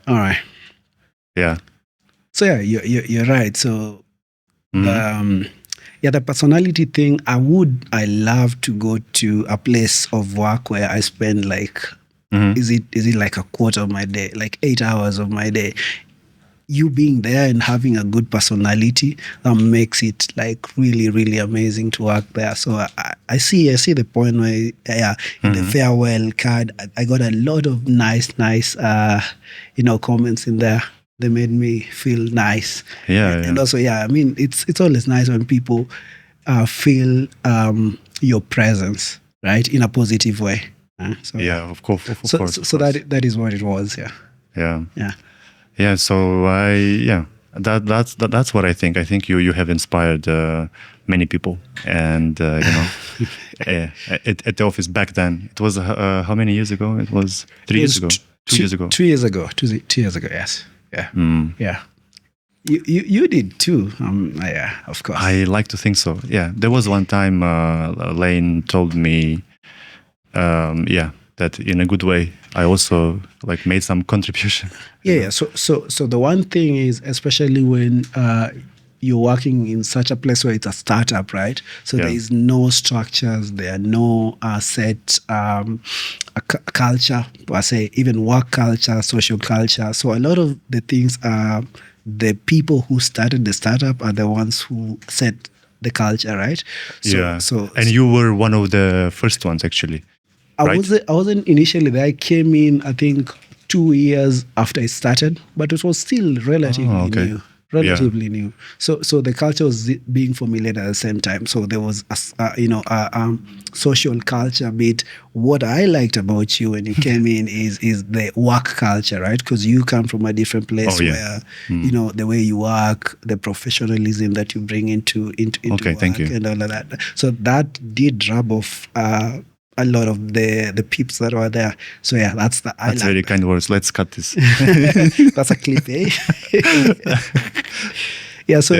All right. Yeah. So yeah, you're right. So Mhm. the personality thing. I love to go to a place of work where I spend like, Mhm. is it like a quarter of my day, like 8 hours of my day. You being there and having a good personality makes it like really, really amazing to work there. So I see the point where in the farewell card, I got a lot of nice comments in there. They made me feel nice. And also, I mean, it's always nice when people feel your presence, right, in a positive way. So of course, of so, course. so, Of so course. that is what it was. Yeah. Yeah. So that's what I think. I think you have inspired many people, and at the office back then, it was how many years ago? It was 3 years ago, 2 years ago. 2 years ago. 2 years ago. Yes. Yeah. Yeah. You did too. Yeah, of course. I like to think so. Yeah, there was one time Lane told me, that in a good way, I also like made some contribution. Yeah. So the one thing is, especially when you're working in such a place where it's a startup, right? So there is no structures, there are no set culture, per se, even work culture, social culture. So a lot of the things are the people who started the startup are the ones who set the culture, right? And you were one of the first ones, actually. I wasn't initially there. I came in, I think, 2 years after I started, but it was still relatively new. New. So the culture was being formulated at the same time. So there was a social culture bit. What I liked about you when you came in is the work culture, right? Because you come from a different place where the way you work, the professionalism that you bring into work, thank you. and all of that. So that did rub off a lot of the peeps that were there. So that's very kind words. Let's cut this. That's a clip, eh? So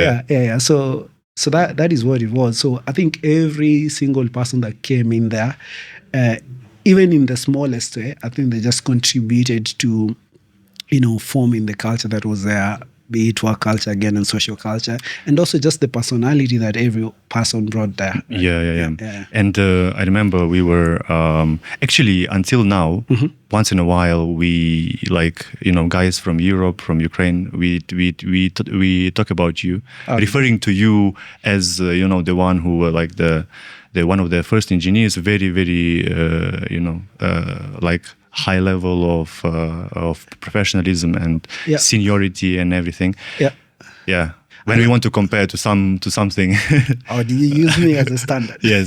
that is what it was. So I think every single person that came in there, even in the smallest way, I think they just contributed to, forming the culture that was there, be it work culture again and social culture, and also just the personality that every person brought there. Right? Yeah. And I remember we were actually until now, once in a while, we guys from Europe, from Ukraine, we talk about you, referring to you as the one who were like the one of the first engineers, very very like high level of professionalism and seniority and everything. Yeah. When we want to compare to something. Oh, do you use me as a standard? Yes.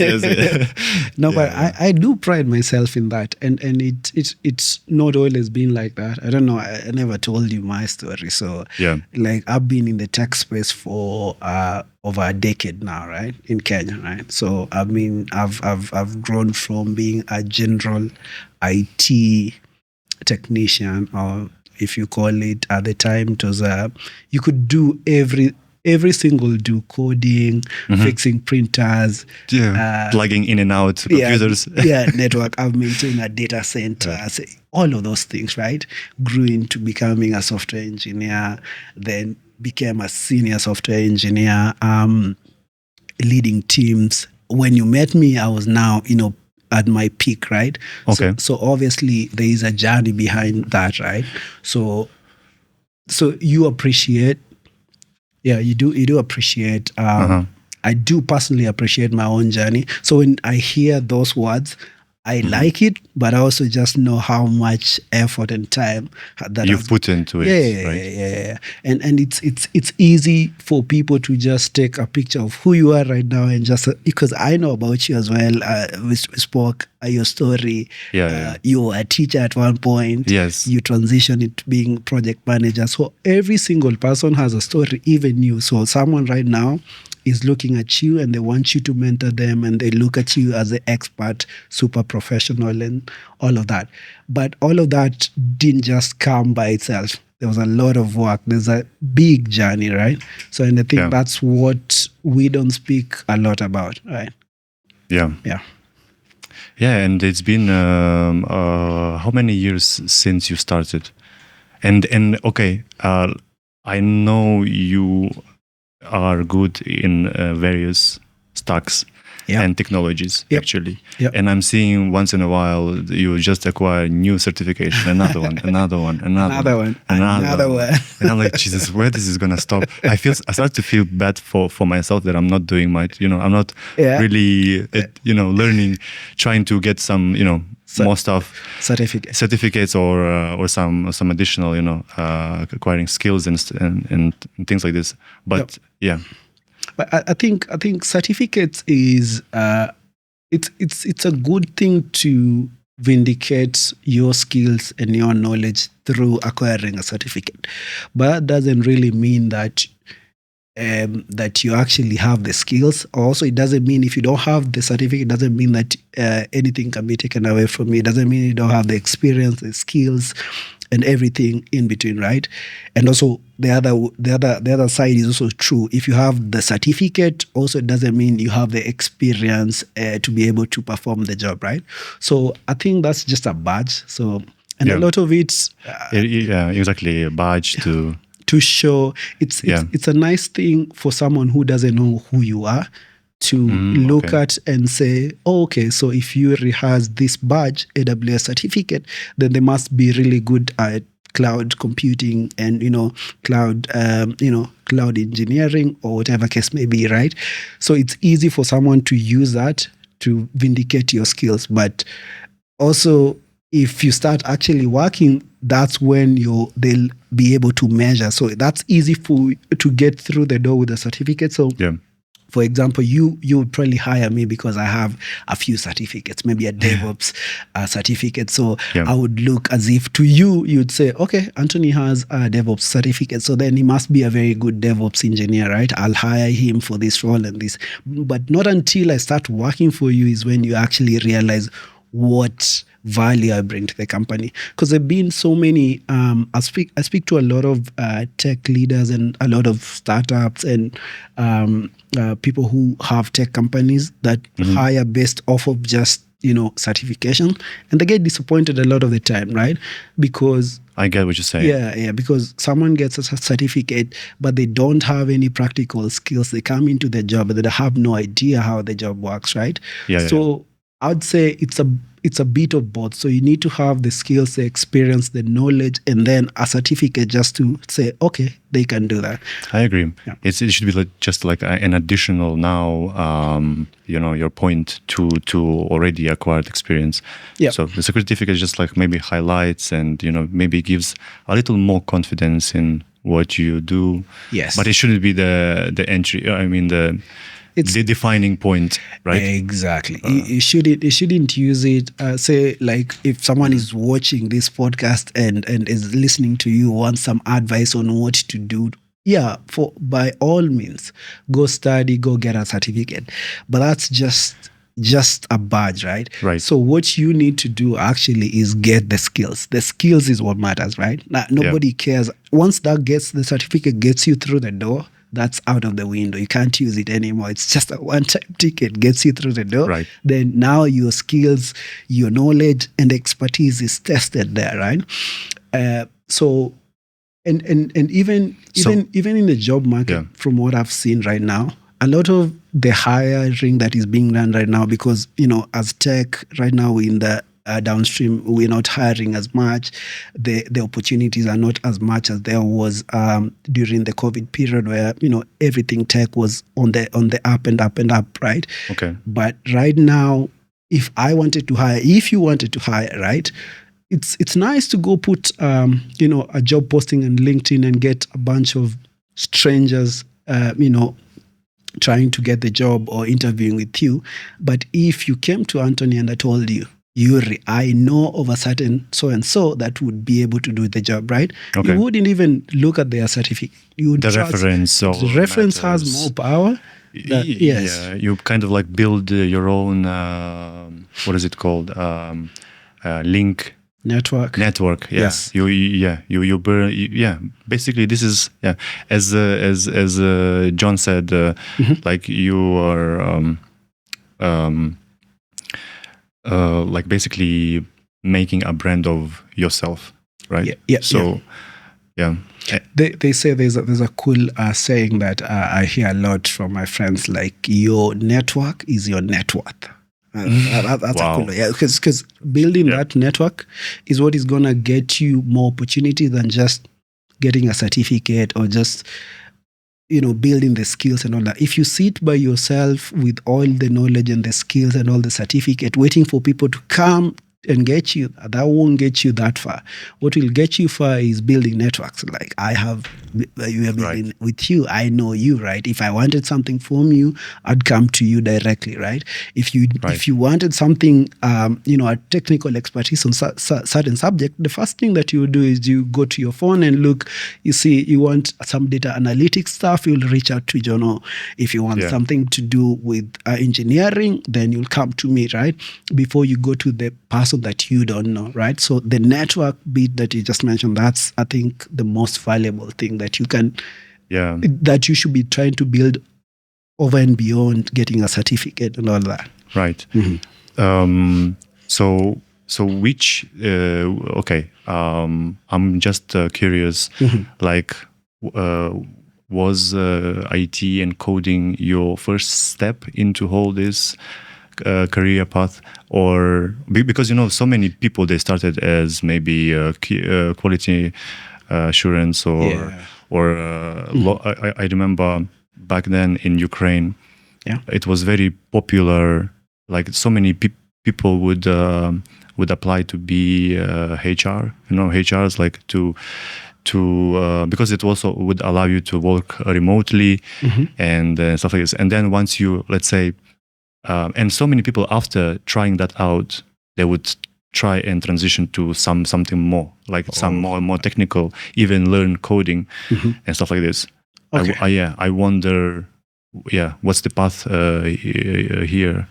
No, but I do pride myself in that, and it's not always been like that. I don't know. I never told you my story. So like I've been in the tech space for over a decade now, right, in Kenya, right? So I've grown from being a general IT technician, or if you call it at the time, it was you could do every single do coding, fixing printers, plugging in and out computers. Network. I've maintained a data center. All of those things, right? Grew into becoming a software engineer, then became a senior software engineer, leading teams. When you met me, I was now, at my peak, right? Okay. So obviously there is a journey behind that, right? So you appreciate, you do appreciate. I do personally appreciate my own journey. So when I hear those words, I like it, but I also just know how much effort and time that you've put into it. Right? And it's easy for people to just take a picture of who you are right now, and just because I know about you as well. We spoke your story. You were a teacher at one point. Yes. You transitioned into being project manager. So every single person has a story, even you. So someone right now is looking at you and they want you to mentor them, and they look at you as an expert, super professional, and all of that. But all of that didn't just come by itself. There was a lot of work. There's a big journey, right? So, and I think that's what we don't speak a lot about, right? Yeah, and it's been how many years since you started? And okay, I know you are good in various stacks and technologies, actually. And I'm seeing once in a while you just acquire new certification, another one. And I'm like, Jesus, where this is gonna stop? I start to feel bad for myself that I'm not doing much. I'm not really, learning, trying to get some, more stuff, certificates or some additional, acquiring skills and things like this. But But I think certificates is it's a good thing to vindicate your skills and your knowledge through acquiring a certificate, but that doesn't really mean that that you actually have the skills. Also, it doesn't mean if you don't have the certificate, it doesn't mean that anything can be taken away from you. It doesn't mean you don't have the experience, the skills, and everything in between, right? And also the other side is also true. If you have the certificate, also it doesn't mean you have the experience to be able to perform the job, right? So I think that's just a badge. So a lot of it's exactly, a badge to show. It's a nice thing for someone who doesn't know who you are to look at and say, oh, okay, so if Yuri has this badge, AWS certificate, then they must be really good at cloud computing and, cloud engineering or whatever case may be, right? So it's easy for someone to use that to vindicate your skills. But also, if you start actually working, that's when they'll be able to measure. So that's easy to get through the door with a certificate. So for example, you would probably hire me because I have a few certificates, maybe a DevOps certificate. So I would look as if to you'd say, okay, Antony has a DevOps certificate, so then he must be a very good DevOps engineer, right? I'll hire him for this role and this. But not until I start working for you is when you actually realize what value I bring to the company. Because there have been so many, I speak to a lot of tech leaders and a lot of startups and people who have tech companies that hire based off of just, certification. And they get disappointed a lot of the time, right? Because I get what you're saying. Yeah, because someone gets a certificate, but they don't have any practical skills. They come into the job, but they have no idea how the job works, right? So I'd say it's a bit of both. So you need to have the skills, the experience, the knowledge, and then a certificate just to say, okay, they can do that. I agree. Yeah. It should be just like an additional now, your point to already acquired experience. Yeah. So the certificate just like maybe highlights and, maybe gives a little more confidence in what you do. Yes. But it shouldn't be the entry. It's the defining point, right? Exactly. You shouldn't use it. Say, like, if someone is watching this podcast and is listening to you, wants some advice on what to do. Yeah, by all means, go study, go get a certificate. But that's just a badge, right? Right. So what you need to do actually is get the skills. The skills is what matters, right? Now, nobody cares. Once the certificate gets you through the door, that's out of the window. You can't use it anymore. It's just a one-time ticket, gets you through the door. Right. Then now your skills, your knowledge, and expertise is tested there, right? So even in the job market, from what I've seen right now, a lot of the hiring that is being done right now, because as tech right now we're in the downstream, we're not hiring as much. The opportunities are not as much as there was during the COVID period, where everything tech was on the up and up and up, right? Okay. But right now, if you wanted to hire, right? It's nice to go put a job posting on LinkedIn and get a bunch of strangers trying to get the job or interviewing with you. But if you came to Antony and I told you, Yuri, I know of a certain so-and-so that would be able to do the job, right? Okay. You wouldn't even look at their certificate. You would reference. The reference has more power. Yes. Yeah, you kind of like build your own, what is it called? Link. Network. Yes. Yeah. You burn. Basically, this is as John said, like you are like basically making a brand of yourself, right? Yeah. So Yeah. They say there's a cool saying that I hear a lot from my friends, like your network is your net worth. That's wow. a cool, yeah, because building that network is what is gonna get you more opportunity than just getting a certificate or just building the skills and all that. If you sit by yourself with all the knowledge and the skills and all the certificate, waiting for people to come and get you, that won't get you that far. What will get you far is building networks. Like you have been with you, I know you, right? If I wanted something from you, I'd come to you directly, right? If you wanted something, a technical expertise on certain subject, the first thing that you do is you go to your phone and look. You see, you want some data analytics stuff, you'll reach out to Jono. If you want something to do with engineering, then you'll come to me, right? Before you go to the person that you don't know, right? So the network bit that you just mentioned, that's, I think, the most valuable thing that you can, that you should be trying to build over and beyond getting a certificate and all that. Right. Mm-hmm. So which, I'm just curious, like, was IT and coding your first step into all this career path, or because so many people, they started as maybe quality assurance or I remember back then in Ukraine, it was very popular. Like so many people would apply to be HR. HRs, like to because it also would allow you to work remotely and stuff like this. And then once you, let's say, and so many people, after trying that out, they would try and transition to something more, like some more technical, even learn coding and stuff like this. Okay. I wonder, what's the path here?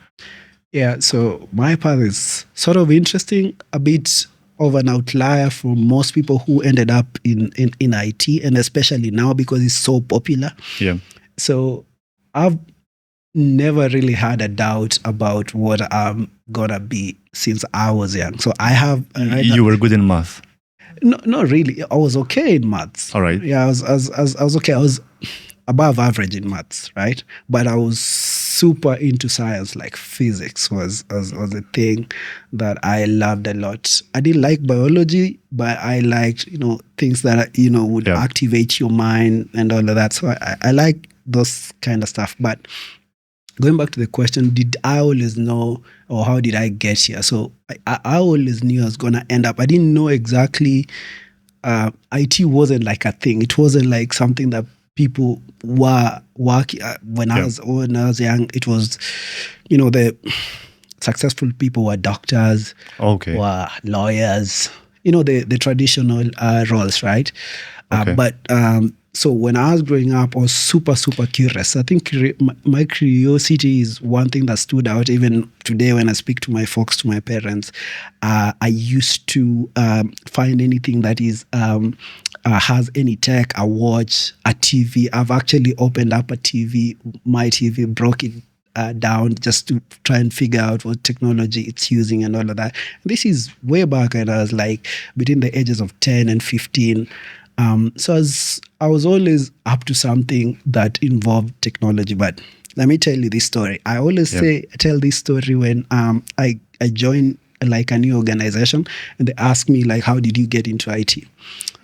Yeah, so my path is sort of interesting, a bit of an outlier for most people who ended up in IT, and especially now because it's so popular. Yeah. So I've never really had a doubt about what I'm gonna be since I was young. So you were good in math? No, not really. I was okay in maths. All right. Yeah, I was okay. I was above average in maths, right? But I was super into science. Like physics was a thing that I loved a lot. I didn't like biology, but I liked things that would activate your mind and all of that. So I like those kind of stuff. But going back to the question, did I always know, or how did I get here? So I always knew I was going to end up. I didn't know exactly. IT wasn't like a thing. It wasn't like something that people were working. When I was young, it was, the successful people were doctors, were lawyers, the traditional roles, right? But so when I was growing up, I was super, super curious. I think my curiosity is one thing that stood out even today when I speak to my folks, to my parents. I used to find anything that is has any tech, a watch, a TV. I've actually opened up a TV, my TV, broke it down just to try and figure out what technology it's using and all of that. This is way back when I was like between the ages of 10 and 15. So I was always up to something that involved technology. But let me tell you this story. I always tell this story when I joined like a new organization and they ask me like, how did you get into IT?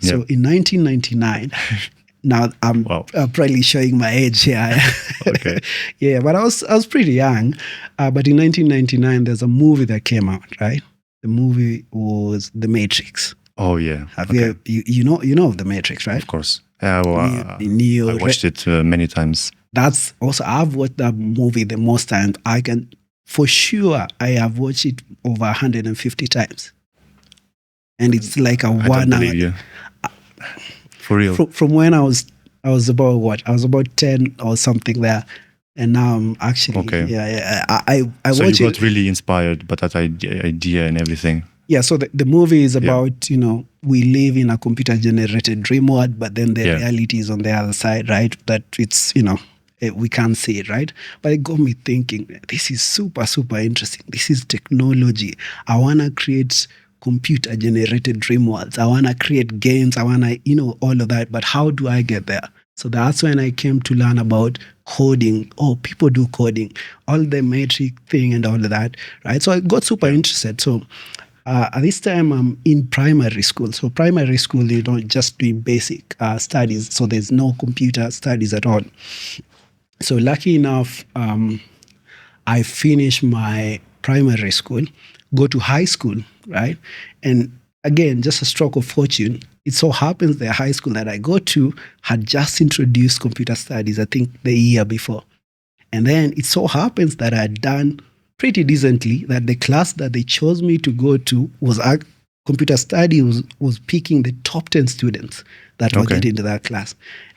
So in 1999, now I'm probably showing my age here. Okay. Yeah, but I was pretty young. But in 1999, there's a movie that came out, right? The movie was The Matrix. Oh yeah. Have you know of The Matrix, right? Of course. I watched it many times. That's also, I've watched that movie the most times. I can, for sure, I have watched it over 150 times. And it's like a 1 hour. You. For real. From when I was about what? I was about 10 or something there. And now I'm actually, I so watch it. So you got really inspired by that idea and everything. Yeah, so the movie is about, we live in a computer-generated dream world, but then the reality is on the other side, right? That it's, we can't see it, right? But it got me thinking, this is super, super interesting. This is technology. I want to create computer generated dream worlds. I want to create games. I want to, all of that. But how do I get there? So that's when I came to learn about coding. Oh, people do coding, all the metric thing and all of that, right? So I got super interested. So at this time, I'm in primary school. So primary school, just doing basic studies. So there's no computer studies at all. So lucky enough, I finished my primary school, go to high school, right? And again, just a stroke of fortune. It so happens the high school that I go to had just introduced computer studies, I think the year before. And then it so happens that I had done pretty decently, that the class that they chose me to go to was computer studies was picking the top 10 students that were getting into that class.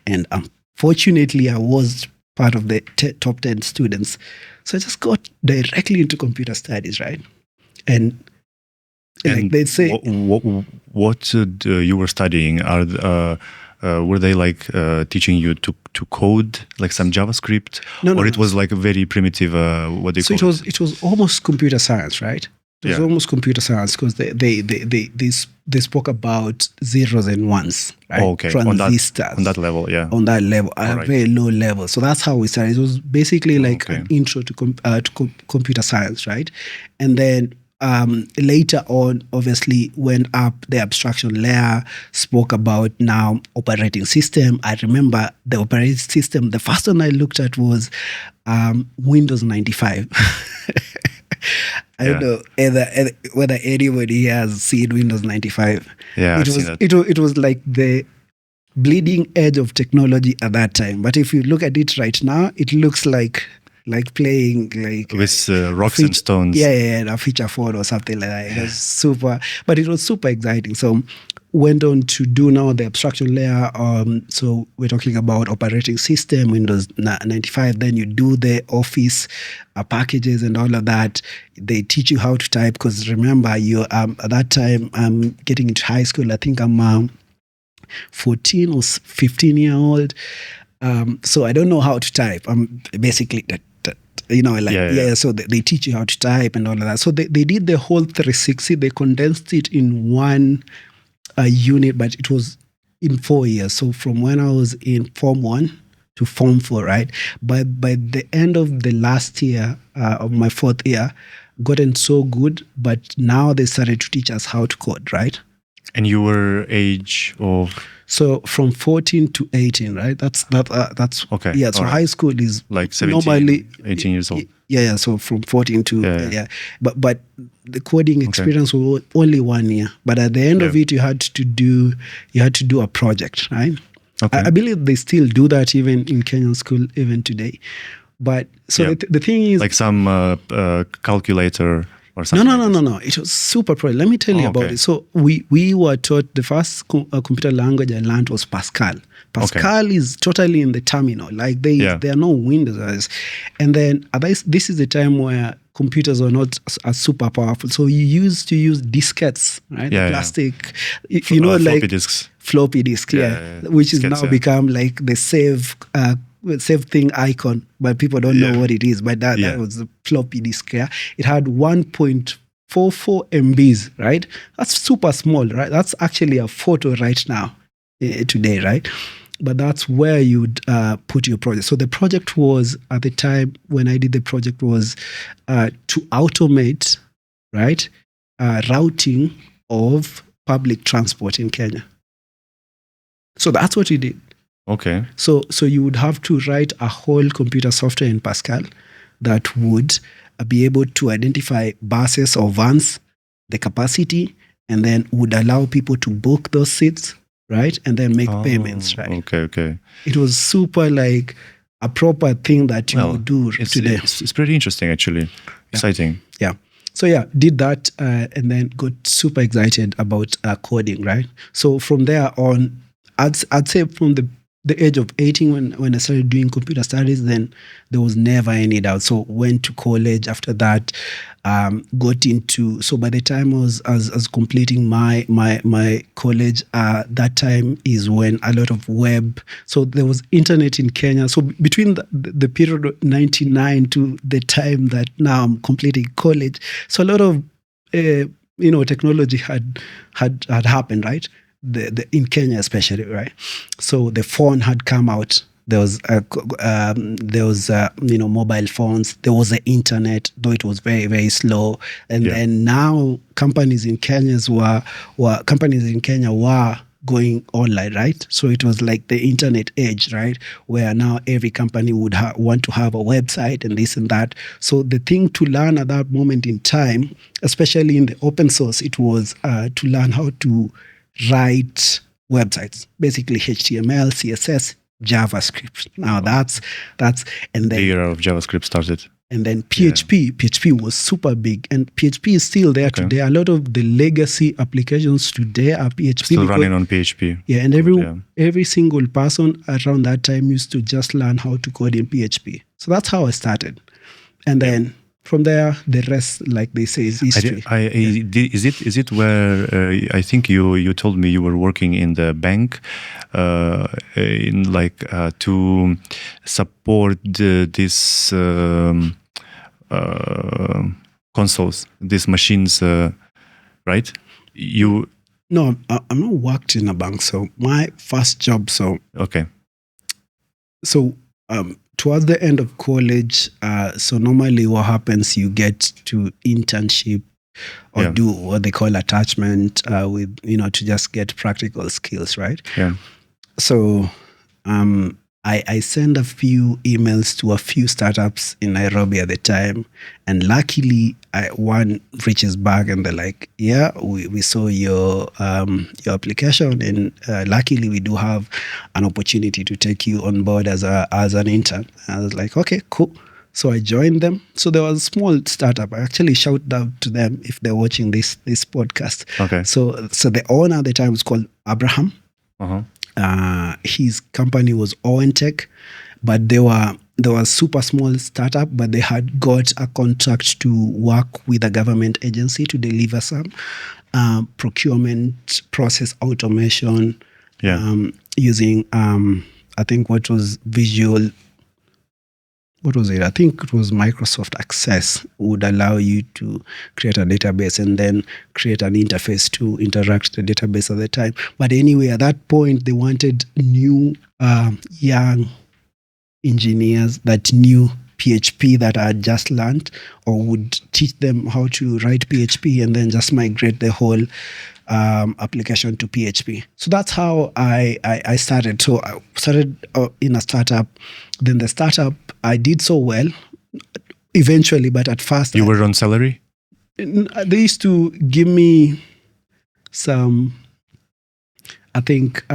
And unfortunately, I was part of the top 10 students. So I just got directly into computer studies, right? And like they say, what you were studying? Were they like teaching you to code, like some JavaScript, or it was like a very primitive? What they call it? It was almost computer science, right? It was almost computer science because they spoke about zeros and ones, right? Oh, okay. Transistors. On that level, yeah. On that level, at a very low level. So that's how we started. It was basically like an intro to computer science, right? And then later on, obviously, went up the abstraction layer, spoke about now operating system. I remember the operating system, the first one I looked at was Windows 95. I don't know whether anybody has seen Windows 95. Yeah, I've seen that. It was like the bleeding edge of technology at that time. But if you look at it right now, it looks like playing with rocks and stones. Yeah, a feature phone or something like that. It was super, but it was super exciting. So went on to do now the abstraction layer. So we're talking about operating system, Windows 95. Then you do the Office packages and all of that. They teach you how to type because remember, you at that time I'm getting into high school. I think I'm 14 or 15-year-old. So I don't know how to type. I'm basically that. So they teach you how to type and all of that. So they did the whole 360. They condensed it in one unit, but it was in 4 years. So from when I was in Form 1 to Form 4, right? By the end of the last year of my 4th year, gotten so good, but now they started to teach us how to code, right? And you were age of? So from 14 to 18, right? That's okay. Yeah. So high school is like 17, normally 18 years old. Yeah. So from 14 to But the coding experience was only 1 year. But at the end of it, you had to do a project, right? Okay. I believe they still do that even in Kenyan school even today. But so the thing is, like some calculator. Or something no. It was super pro. Let me tell you about it. So we were taught the first computer language I learned was Pascal. Pascal is totally in the terminal. Like there are no Windows. And then this is the time where computers were not as super powerful. So you used to use diskettes, right? The plastic, like floppy disks. Floppy disk, which is now become like the save thing icon, but people don't know what it is. But that was the floppy disk. Yeah, it had 1.44 MBs, right? That's super small, right? That's actually a photo right now, today, right? But that's where you'd put your project. So the project was, at the time when I did the project, was to automate, right, routing of public transport in Kenya. So that's what we did. Okay. So you would have to write a whole computer software in Pascal that would be able to identify buses or vans, the capacity, and then would allow people to book those seats, right? And then make payments, right? Okay. It was super like a proper thing that you would do today. It's pretty interesting, actually. Exciting. Yeah. So did that and then got super excited about coding, right? So from there on, I'd say from the age of 18 when I started doing computer studies, then there was never any doubt. So went to college after that, got into, so by the time I was completing my college, that time is when a lot of web, so there was internet in Kenya. So between the period of 99 to the time that now I'm completing college, so a lot of technology had happened, right? In Kenya especially, right? So the phone had come out. There was mobile phones. There was the internet, though it was very, very slow. And then now companies in Kenya were going online, right? So it was like the internet age, right? Where now every company would want to have a website and this and that. So the thing to learn at that moment in time, especially in the open source, it was to learn how to write websites, basically HTML, CSS, JavaScript. Now that's and then the era of JavaScript started. And then PHP was super big, and PHP is still there today. A lot of the legacy applications today are PHP. Still running on PHP. Yeah, and every single person around that time used to just learn how to code in PHP. So that's how I started, and then from there, the rest, like they say, is history. Is it where I think you told me you were working in the bank, in like to support this consoles, these machines, right? No, I'm not worked in a bank. So my first job. So towards the end of college, so normally what happens, you get to internship or do what they call attachment with, to just get practical skills, right? Yeah. So I sent a few emails to a few startups in Nairobi at the time, and luckily one reaches back and they're like, we saw your application, and luckily we do have an opportunity to take you on board as an intern. And I was like, okay, cool. So I joined them. So there was a small startup. I actually shouted out to them if they're watching this podcast. Okay. So the owner at the time was called Abraham. Uh-huh. His company was Tech, but they were super small startup, but they had got a contract to work with a government agency to deliver some procurement process automation using I think what was I think it was Microsoft Access would allow you to create a database and then create an interface to interact with the database at the time. But anyway, at that point, they wanted new young engineers that knew PHP that I had just learned, or would teach them how to write PHP and then just migrate the whole application to PHP. So that's how I started. So I started in a startup. Then the startup, I did so well eventually, but at first... You were on salary? They used to give me some, I think,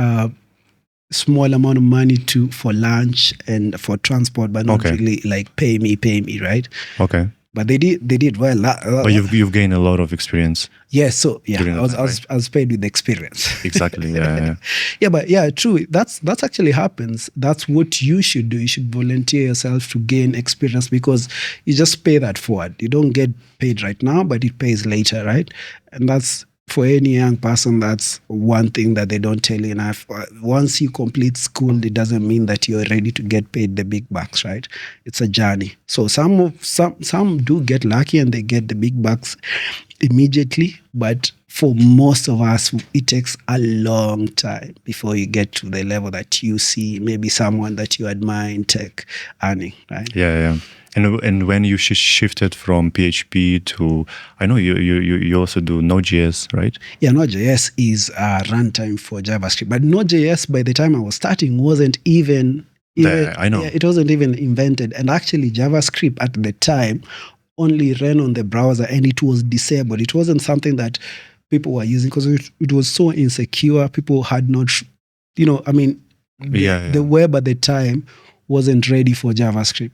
small amount of money for lunch and for transport, but not really like pay me, right? Okay. But they did well. But you've gained a lot of experience. Yeah, so I was paid with experience. Exactly. Yeah. But true. That's actually happens. That's what you should do. You should volunteer yourself to gain experience, because you just pay that forward. You don't get paid right now, but it pays later, right? And that's, for any young person, that's one thing that they don't tell you enough. Once you complete school, it doesn't mean that you're ready to get paid the big bucks, right? It's a journey. So some do get lucky and they get the big bucks immediately, but for most of us, it takes a long time before you get to the level that you see maybe someone that you admire in tech earning, right? Yeah. And when you shifted from PHP to, I know you also do Node.js, right? Yeah, Node.js is a runtime for JavaScript. But Node.js, by the time I was starting, wasn't even I know. It wasn't even invented. And actually, JavaScript at the time only ran on the browser, and it was disabled. It wasn't something that people were using because it was so insecure. People had not, the web at the time wasn't ready for JavaScript.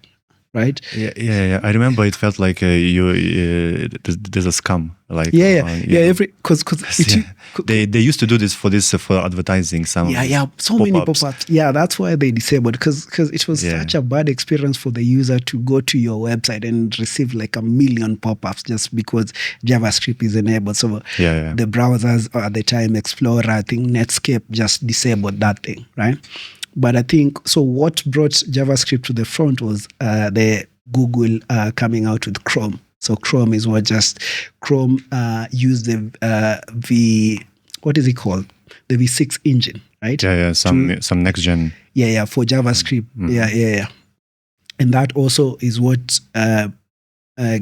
Right? Yeah. I remember it felt like there's a scam. Like because they used to do this for advertising. So many pop-ups. Yeah, that's why they disabled, because it was such a bad experience for the user to go to your website and receive like a million pop-ups just because JavaScript is enabled. So the browsers at the time, Explorer, I think Netscape, just disabled that thing, right? But I think, so what brought JavaScript to the front was the Google coming out with Chrome. So Chrome is what just Chrome used the what is it called? The V6 engine, right? Yeah. Some next gen. Yeah. For JavaScript. Yeah. And that also is what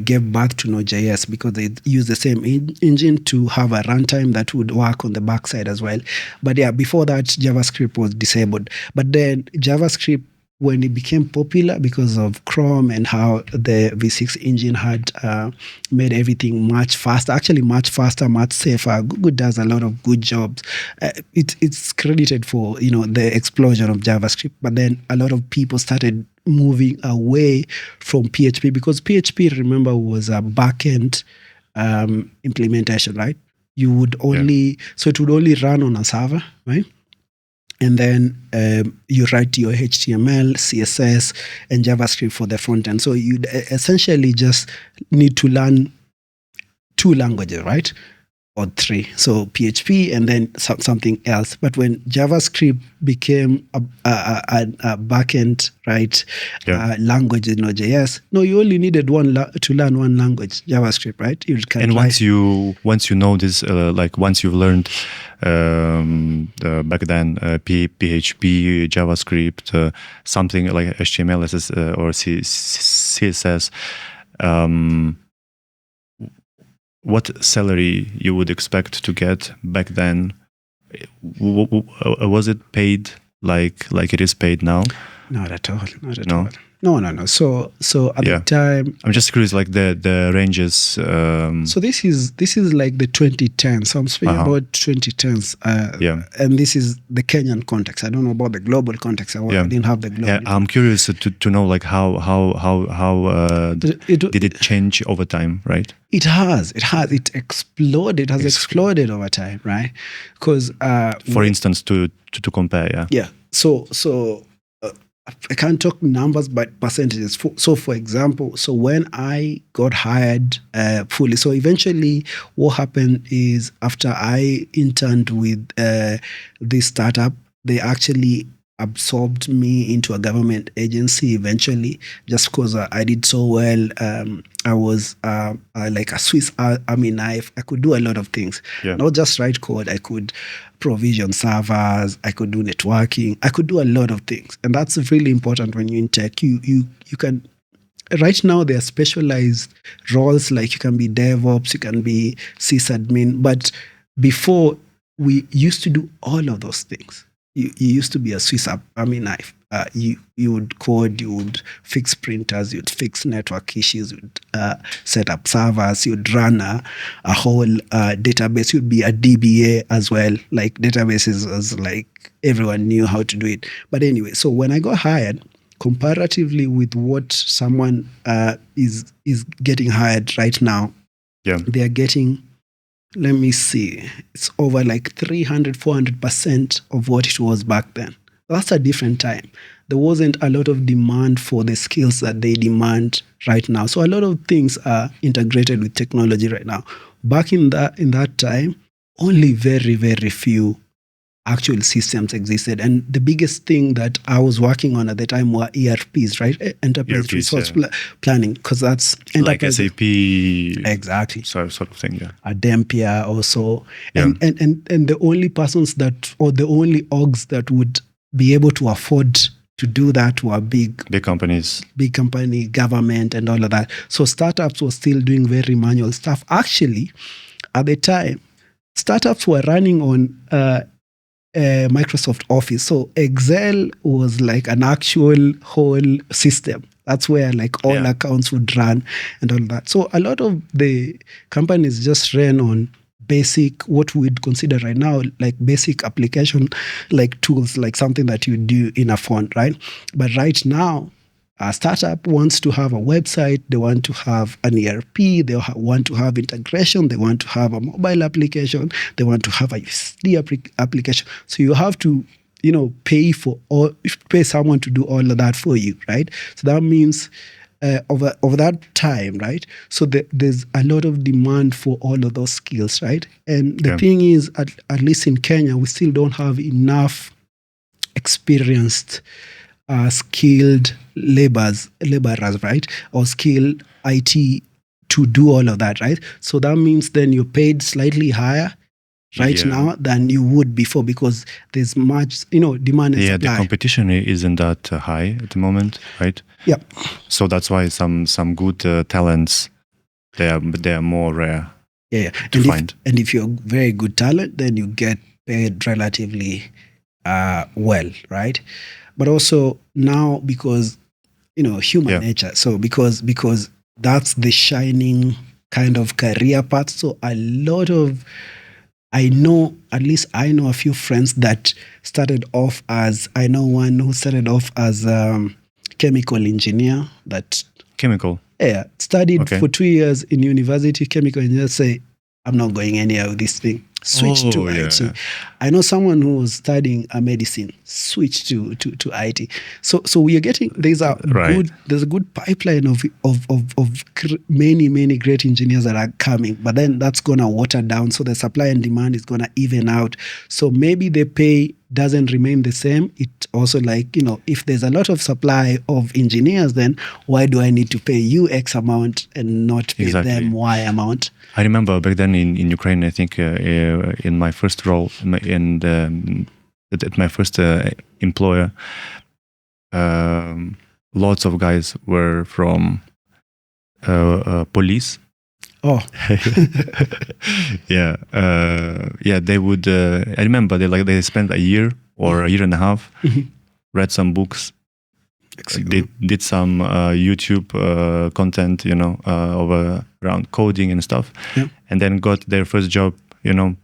gave birth to Node.js, because they use the same engine to have a runtime that would work on the backside as well. But yeah, before that, JavaScript was disabled. But then JavaScript, when it became popular because of Chrome and how the V6 engine had made everything much faster, actually much faster, much safer. Google does a lot of good jobs. It's credited for the explosion of JavaScript. But then a lot of people started moving away from PHP, because PHP, remember, was a backend implementation, right? You would only so it would only run on a server, right? And then you write your HTML, CSS, and JavaScript for the front end. So you essentially just need to learn 2 languages, right? Or 3. So PHP and then something else. But when JavaScript became a backend, right, language in Node.js, no, you only needed to learn one language, JavaScript, right? You can and once you know this, like once you've learned back then PHP, JavaScript, something like HTML, or CSS. What salary you would expect to get back then? Was it paid like it is paid now? Not at all. Not at all. No. So at the time, I'm just curious, like the ranges. So this is like the 2010s. So I'm speaking about 2010s. And this is the Kenyan context. I don't know about the global context. I didn't have the global. Yeah, I'm curious to know, like how did it change over time, right? It has. It exploded. It has exploded over time, right? Because for instance, to compare, yeah. So I can't talk numbers, but percentages. So, for example, so when I got hired fully, so eventually what happened is, after I interned with this startup, they actually absorbed me into a government agency eventually, just because I did so well. I was like a Swiss Army knife. I could do a lot of things, not just write code. I could provision servers, I could do networking, I could do a lot of things. And that's really important when you're in tech. You can, right now there are specialized roles, like you can be DevOps, you can be sysadmin, but before, we used to do all of those things. You used to be a Swiss Army knife. You would code, you would fix printers, you'd fix network issues, you'd set up servers, you'd run a whole database. You'd be a DBA as well. Like databases was like everyone knew how to do it. But anyway, so when I got hired, comparatively with what someone is getting hired right now, they are getting, let me see, it's over like 300-400% of what it was back then. That's a different time. There wasn't a lot of demand for the skills that they demand right now. So a lot of things are integrated with technology right now. Back in that time, only very, very few actual systems existed. And the biggest thing that I was working on at the time were ERPs, right? Enterprise Resource Planning, because that's like SAP. Exactly. Sort of thing, yeah. Adempia also. And the only persons that, or the only orgs that would be able to afford to do that were big companies, big company, government, and all of that. So startups were still doing very manual stuff. Actually, at the time, startups were running on Microsoft Office. So Excel was like an actual whole system. That's where like all accounts would run and all that. So a lot of the companies just ran on basic, what we'd consider right now, like basic application, like tools, like something that you do in a phone, right? But right now, a startup wants to have a website, they want to have an ERP, they want to have integration, they want to have a mobile application, they want to have a USD application. So you have to, pay someone to do all of that for you, right? So that means over that time, right? So there's a lot of demand for all of those skills, right? And the thing is, at least in Kenya, we still don't have enough experienced skilled laborers, right? Or skilled IT to do all of that, right? So that means then you're paid slightly higher now than you would before, because there's much, demand and supply. The competition isn't that high at the moment, right? Yeah. So that's why some good talents, they are more rare. To find. And if you're very good talent, then you get paid relatively well, right? But also now, because human nature, so because that's the shining kind of career path. So a lot of, I know a few friends that started off as, I know one who started off as chemical engineer. Studied for 2 years in university, chemical engineer, say, I'm not going anywhere with this thing. Switch to IT. I know someone who was studying medicine, switched to IT. So we are getting, there's a good pipeline of many great engineers that are coming, but then that's gonna water down. So the supply and demand is gonna even out. So maybe the pay doesn't remain the same. It also, like, if there's a lot of supply of engineers, then why do I need to pay you X amount and not pay them Y amount? I remember back then in Ukraine, I think in my first role at my first employer, lots of guys were from police. Oh, they would. I remember they spent a year or a year and a half, read some books, did some YouTube content, around coding and stuff, and then got their first job,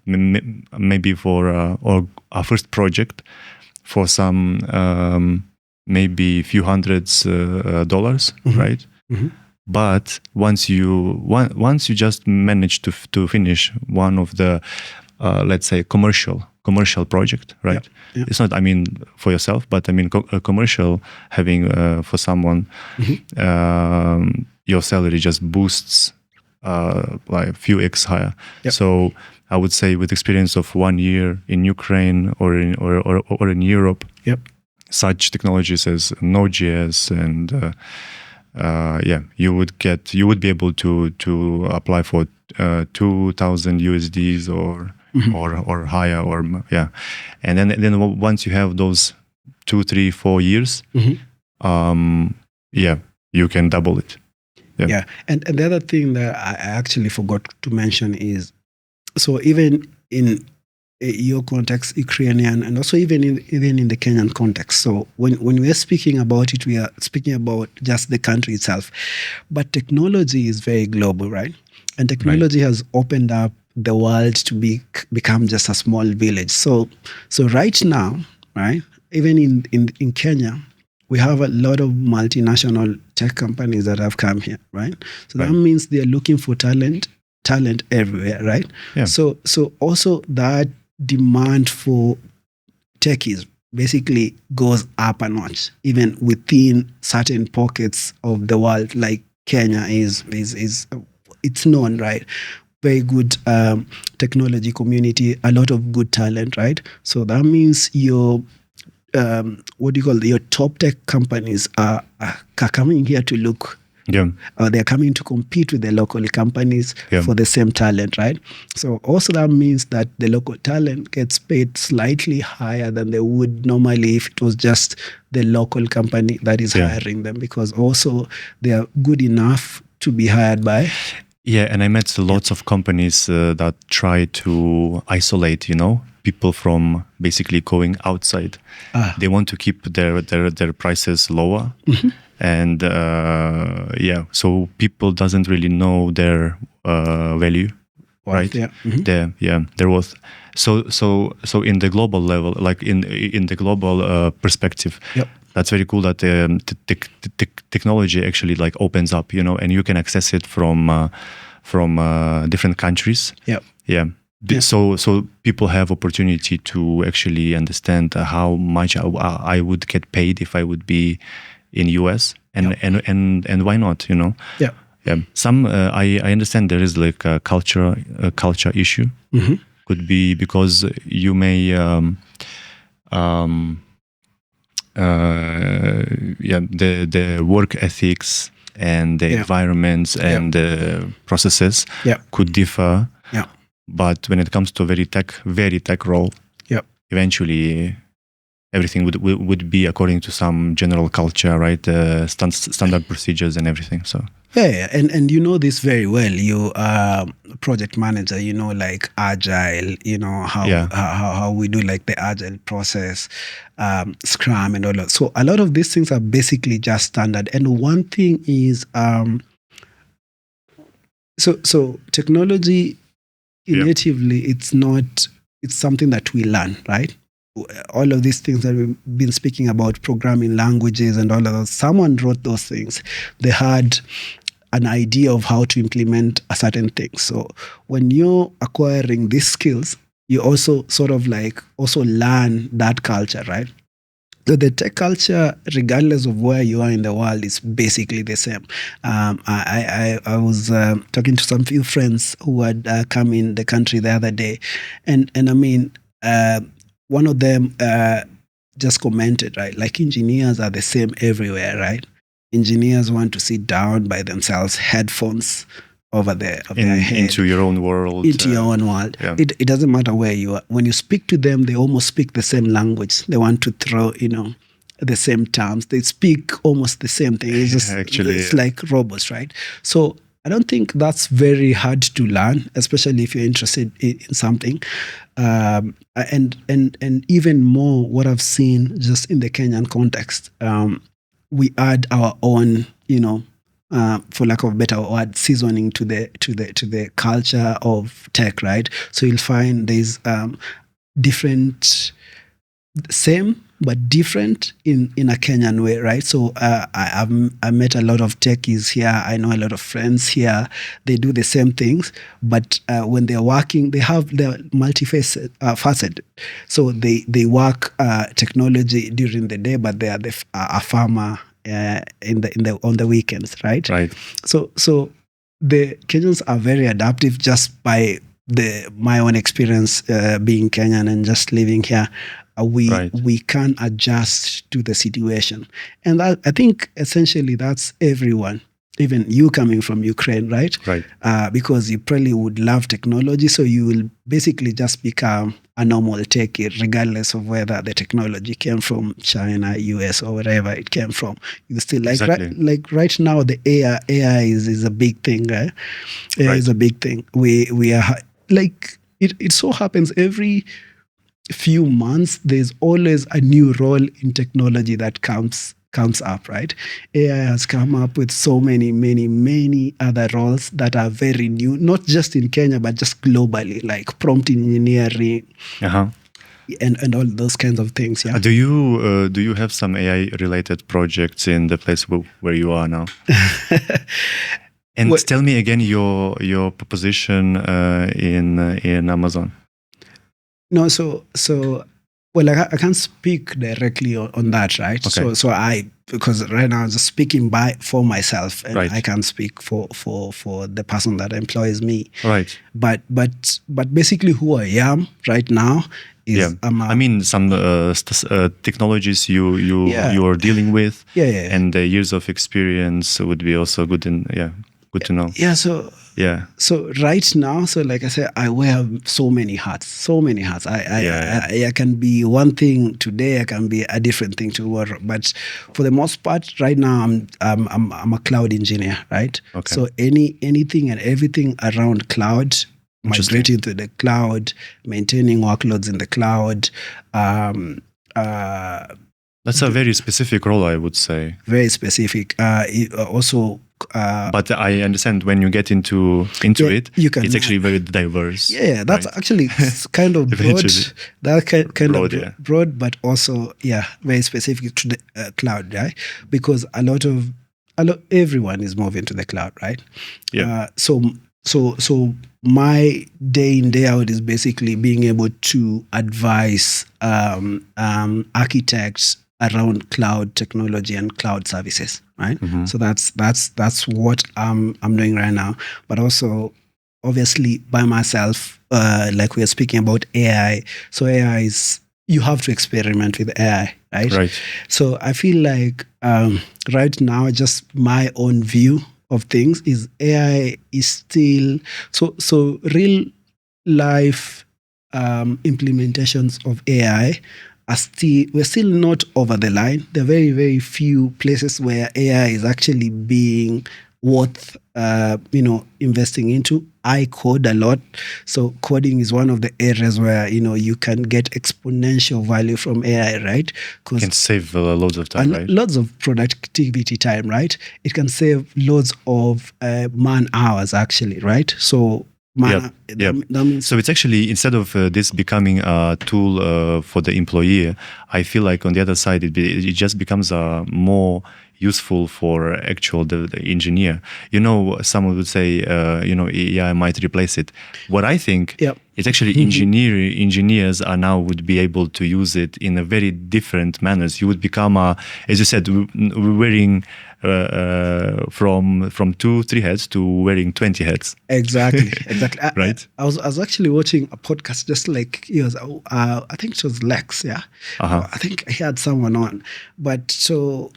maybe for or a first project for some maybe few hundreds dollars, right? Mm-hmm. But once you just manage to finish one of the let's say commercial project, right? Yeah. It's not, for yourself, but a commercial, having for someone, your salary just boosts like a few X higher. Yep. So I would say, with experience of 1 year in Ukraine or in Europe, such technologies as Node.js and you would be able to apply for 2,000 USDs or higher, and then once you have those 2, 3, 4 years, you can double it. And the other thing that I actually forgot to mention is, so even in your context, Ukrainian, and also even in the Kenyan context. So when we are speaking about it, we are speaking about just the country itself. But technology is very global, right? And technology has opened up the world to become just a small village. So right now, right, even in Kenya, we have a lot of multinational tech companies that have come here, right? So that means they're looking for talent everywhere, right? Yeah. So also that demand for techies basically goes up a notch, even within certain pockets of the world, like Kenya is it's known, right? Very good technology community, a lot of good talent, right? So that means your your top tech companies are coming here to look. They're coming to compete with the local companies for the same talent, right? So also that means that the local talent gets paid slightly higher than they would normally if it was just the local company that is hiring them, because also they are good enough to be hired by. Yeah, and I met lots of companies that try to isolate, people from basically going outside. They want to keep their prices lower. Mm-hmm. And so people doesn't really know their value, right? Yeah. Mm-hmm. Their worth. So in the global level, like in the global perspective, that's very cool that technology actually like opens up, and you can access it from different countries. So people have opportunity to actually understand how much I would get paid if I would be in US, and why not, Some I understand there is like a culture issue. Mm-hmm. Could be because you may the work ethics and the environments and the processes could differ. Yeah. But when it comes to a very tech role, eventually everything would be according to some general culture, right? Standard procedures and everything. So and you know this very well. You are a project manager. You know, like agile. You know how we do like the agile process, Scrum, and all that. So a lot of these things are basically just standard. And one thing is, so technology natively, it's something that we learn, right? All of these things that we've been speaking about, programming languages and all of those, someone wrote those things. They had an idea of how to implement a certain thing. So when you're acquiring these skills, you also sort of like also learn that culture, right? So the tech culture, regardless of where you are in the world, is basically the same. I was talking to some few friends who had come in the country the other day, and I mean, one of them just commented, right? Like engineers are the same everywhere, right? Engineers want to sit down by themselves, headphones over their head, into your own world. Into your own world. Yeah. It doesn't matter where you are. When you speak to them, they almost speak the same language. They want to throw, the same terms. They speak almost the same thing. It's just it's like robots, right? So I don't think that's very hard to learn, especially if you're interested in something. And even more, what I've seen just in the Kenyan context, we add our own, for lack of a better word, seasoning to the culture of tech, right? So you'll find there's different, same but different in a Kenyan way, right? So I met a lot of techies here. I know a lot of friends here. They do the same things, but when they're working, they're multifaceted. So they work technology during the day, but they are a farmer on the weekends, right? Right. So the Kenyans are very adaptive just by my own experience being Kenyan and just living here. We can adjust to the situation, and I think essentially that's everyone, even you coming from Ukraine, right? Right. Because you probably would love technology, so you will basically just become a normal techie, regardless of whether the technology came from China, US, or wherever it came from. You still like right now the AI is a big thing, right? AI is a big thing. We are like it so happens every few months there's always a new role in technology that comes up, right? AI has come up with so many other roles that are very new, not just in Kenya but just globally, like prompt engineering and all those kinds of things. Yeah. Do you have some AI related projects in the place where you are now? And tell me again your proposition in Amazon. No, so well, I can't speak directly on that, right? Okay. So because right now I'm just speaking for myself, and right. I can't speak for the person that employs me. Right. But basically, who I am right now is I mean some technologies you are dealing with, and the years of experience would be also good good to know. So right now, so like I said, I wear so many hats. I can be one thing today, I can be a different thing tomorrow. But for the most part, right now, I'm a cloud engineer, right? Okay. So anything and everything around cloud, migrating to the cloud, maintaining workloads in the cloud. That's a very specific role, I would say. Very specific. Also. But I understand when you get into it, it's actually very diverse. Yeah, that's actually kind of broad. That kind broad, of broad, but also very specific to the cloud, right? Because everyone is moving to the cloud, right? Yeah. So my day in, day out is basically being able to advise architects around cloud technology and cloud services, right? Mm-hmm. So that's what I'm doing right now. But also, obviously, by myself, like we are speaking about AI. So AI is you have to experiment with AI, right? Right. So I feel like right now, just my own view of things is AI is still so real life implementations of AI are we're still not over the line. There are very, very few places where AI is actually being worth investing into. I code a lot, so coding is one of the areas where you can get exponential value from AI, right? Because can save loads of time, right? Lots of productivity time, right? It can save loads of man hours, actually, right? So that means so it's actually, instead of this becoming a tool for the employee, I feel like on the other side it just becomes more useful for the engineer. Someone would say AI might replace it. What I think it's actually engineers are now would be able to use it in a very different manners. You would become as you said, wearing from 2-3 heads to wearing 20 heads. Exactly. Right. I was actually watching a podcast just like I think it was Lex. I think he had someone on, but so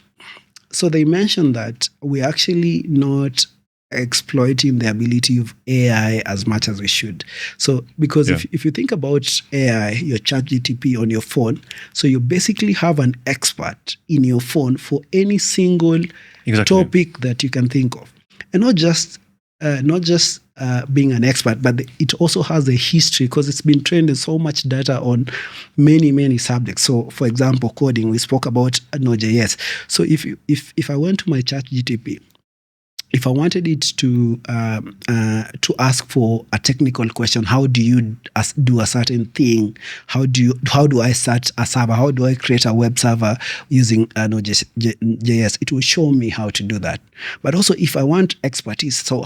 they mentioned that we're actually not exploiting the ability of AI as much as we should. So because if you think about AI, your ChatGPT on your phone, so you basically have an expert in your phone for any single topic that you can think of, and not just being an expert, but it also has a history because it's been trained in so much data on many subjects. So, for example, coding, we spoke about Node.js. So if I went to my ChatGPT, if I wanted it to ask for a technical question, how do you do a certain thing? How do I start a server? How do I create a web server using Node.js? It will show me how to do that. But also, if I want expertise, so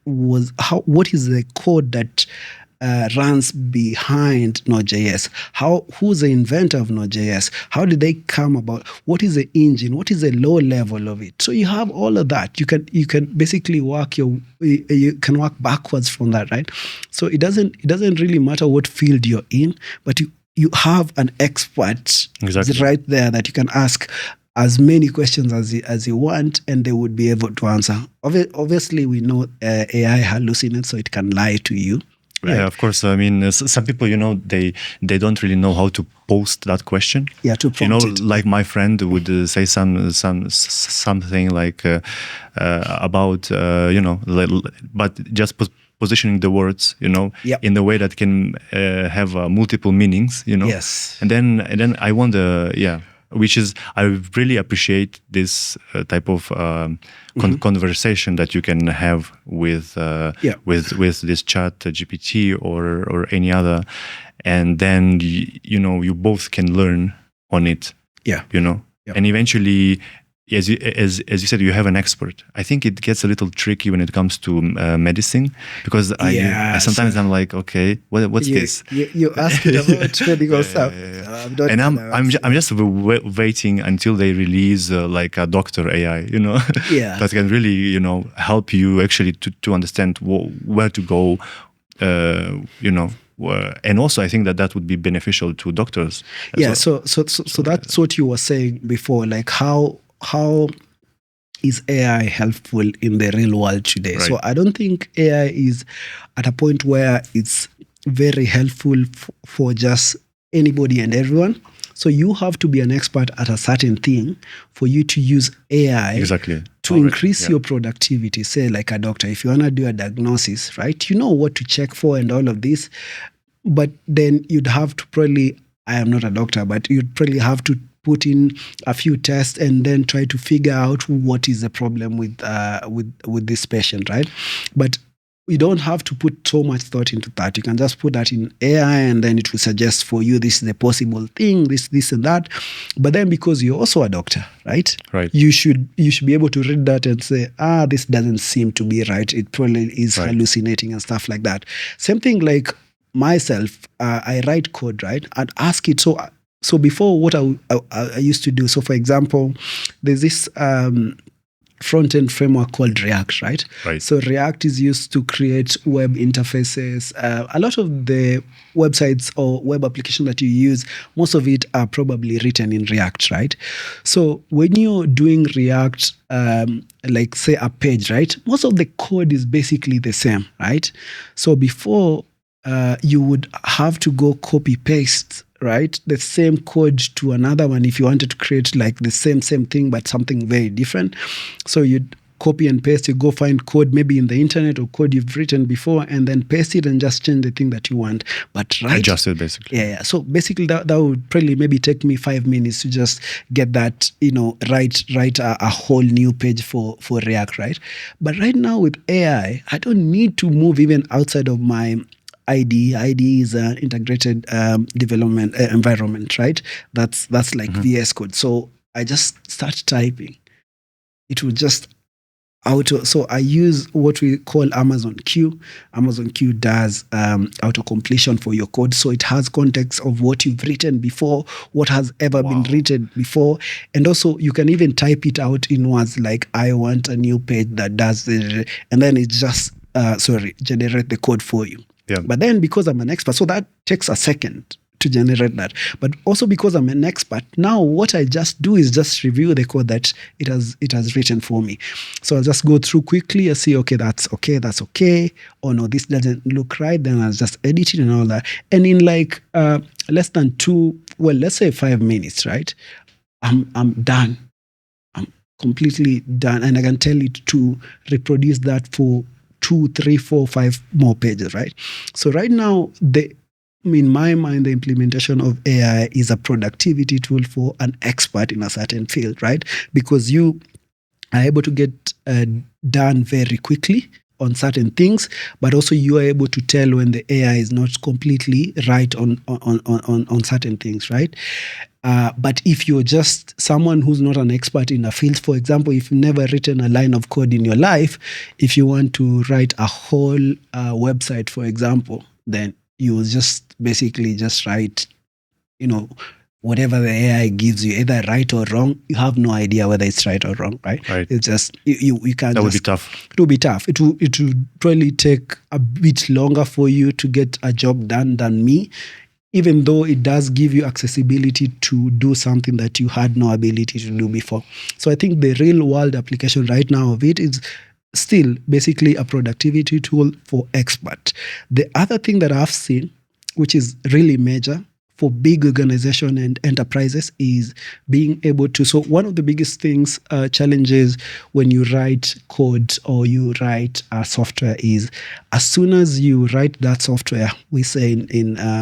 what is the code that runs behind Node.js? Who's the inventor of Node.js? How did they come about? What is the engine? What is the low level of it? So you have all of that. You can basically you can work backwards from that, right? So it doesn't really matter what field you're in, but you have an expert right there that you can ask as many questions as you want, and they would be able to answer. Obviously, we know AI hallucinates, so it can lie to you. Right. Yeah, of course. I mean, some people, they don't really know how to post that question. Yeah, to prompt it. Like my friend would say something like about but just positioning the words, in the way that can have multiple meanings, Yes. And then I wonder, which is, I really appreciate this type of conversation that you can have with this chat GPT or any other, and then you both can learn on it. And eventually, as you said, you have an expert. I think it gets a little tricky when it comes to medicine, because sometimes I'm like, okay, what's this? You ask it about medical stuff. And I'm just waiting until they release like a doctor AI, that can really help you actually to understand where to go, and also I think that would be beneficial to doctors. So that's what you were saying before, like how is AI helpful in the real world today? Right. So I don't think AI is at a point where it's very helpful for just anybody and everyone. So you have to be an expert at a certain thing for you to use AI to increase your productivity. Say like a doctor, if you want to do a diagnosis, right? You know what to check for and all of this, but then you'd have to probably, I am not a doctor, but you'd probably have to put in a few tests and then try to figure out what is the problem with this patient, right? But you don't have to put so much thought into that. You can just put that in AI and then it will suggest for you, this is the possible thing, this and that. But then because you're also a doctor, right? Right. You should be able to read that and say, this doesn't seem to be right. It probably is hallucinating and stuff like that. Same thing like myself, I write code, right? I'd ask it. So before, what I used to do, so for example, there's this front-end framework called React, right? Right. So React is used to create web interfaces. A lot of the websites or web applications that you use, most of it are probably written in React, right? So when you're doing React, like say a page, right? Most of the code is basically the same, right? So before you would have to go copy paste, right, the same code to another one if you wanted to create like the same thing but something very different. So you'd copy and paste, you go find code maybe in the internet or code you've written before, and then paste it and just change the thing that you want. But adjust it basically. Yeah. So basically that would probably maybe take me 5 minutes to just get that, write a whole new page for React, right? But right now with AI, I don't need to move even outside of my IDE. IDE is an integrated development environment, right? That's like VS Code. So I just start typing. It will just auto. So I use what we call Amazon Q. Amazon Q does auto completion for your code. So it has context of what you've written before, what has ever been written before. And also you can even type it out in words like, I want a new page that does this. And then it just, generate the code for you. Yeah. But then because I'm an expert, so that takes a second to generate that. But also because I'm an expert, now what I just do is just review the code that it has written for me. So I'll just go through quickly and see, okay, that's okay. Oh no, this doesn't look right. Then I'll just edit it and all that. And in like less than let's say 5 minutes, right? I'm done. I'm completely done. And I can tell it to reproduce that for 2, 3, 4, 5 more pages, right? So right now, in my mind, the implementation of AI is a productivity tool for an expert in a certain field, right? Because you are able to get done very quickly on certain things, but also you are able to tell when the AI is not completely right on certain things, right? But if you're just someone who's not an expert in a field, for example, if you've never written a line of code in your life, if you want to write a whole website, for example, then you will just basically just write, whatever the AI gives you, either right or wrong. You have no idea whether it's right or wrong, right? Right. It's just you can't. That would be tough. It will be tough. It will probably take a bit longer for you to get a job done than me, even though it does give you accessibility to do something that you had no ability to do before. So I think the real world application right now of it is still basically a productivity tool for experts. The other thing that I've seen, which is really major for big organizations and enterprises, is being able to, so one of the biggest things, challenges when you write code or you write software is, as soon as you write that software, we say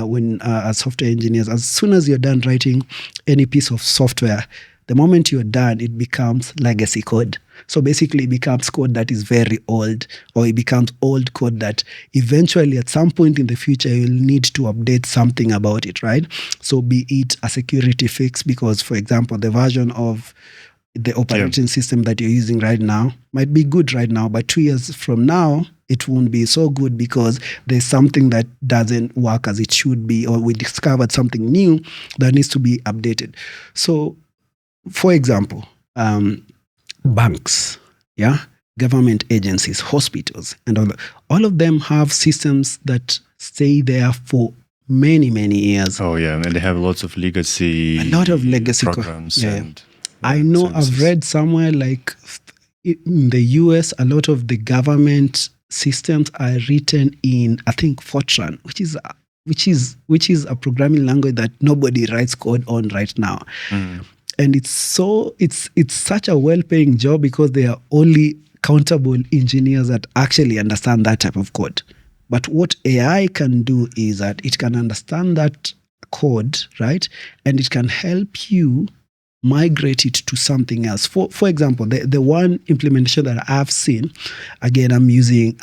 when as software engineers, as soon as you're done writing any piece of software, the moment you're done, it becomes legacy code. So basically it becomes code that is very old, or it becomes old code that eventually at some point in the future you'll need to update something about it, right? So be it a security fix, because for example, the version of the operating system that you're using right now might be good right now, but 2 years from now, it won't be so good because there's something that doesn't work as it should be, or we discovered something new that needs to be updated. So for example, banks, government agencies, hospitals, and all of them have systems that stay there for many, many years. Oh yeah, and they have lots of legacy. A lot of legacy programs. And I know services. I've read somewhere like in the US, a lot of the government systems are written in, I think, Fortran, which is a programming language that nobody writes code on right now. And it's such a well-paying job because they are only countable engineers that actually understand that type of code. But what AI can do is that it can understand that code, right? And it can help you migrate it to something else. For example, the one implementation that I've seen, again, I'm using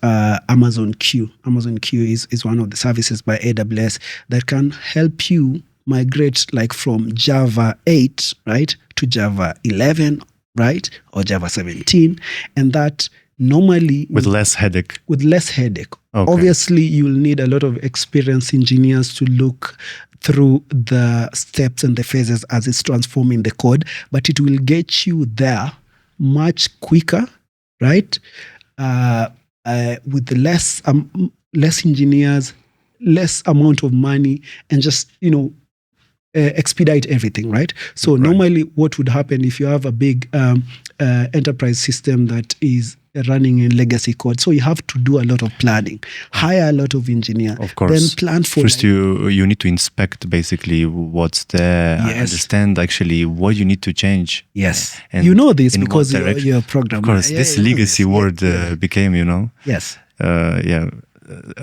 Amazon Q. Amazon Q is one of the services by AWS that can help you migrate like from Java 8, right, to Java 11, right, or Java 17, and that normally with less headache. Okay. Obviously, you'll need a lot of experienced engineers to look through the steps and the phases as it's transforming the code, but it will get you there much quicker, right? With less engineers, less amount of money, and just expedite everything, right? So normally what would happen if you have a big enterprise system that is running in legacy code, so you have to do a lot of planning, hire a lot of engineers, of course, then plan for first you need to inspect basically what's there, understand actually what you need to change. Yes, and you know this because you're a programmer. Of course, this legacy word became, Yes.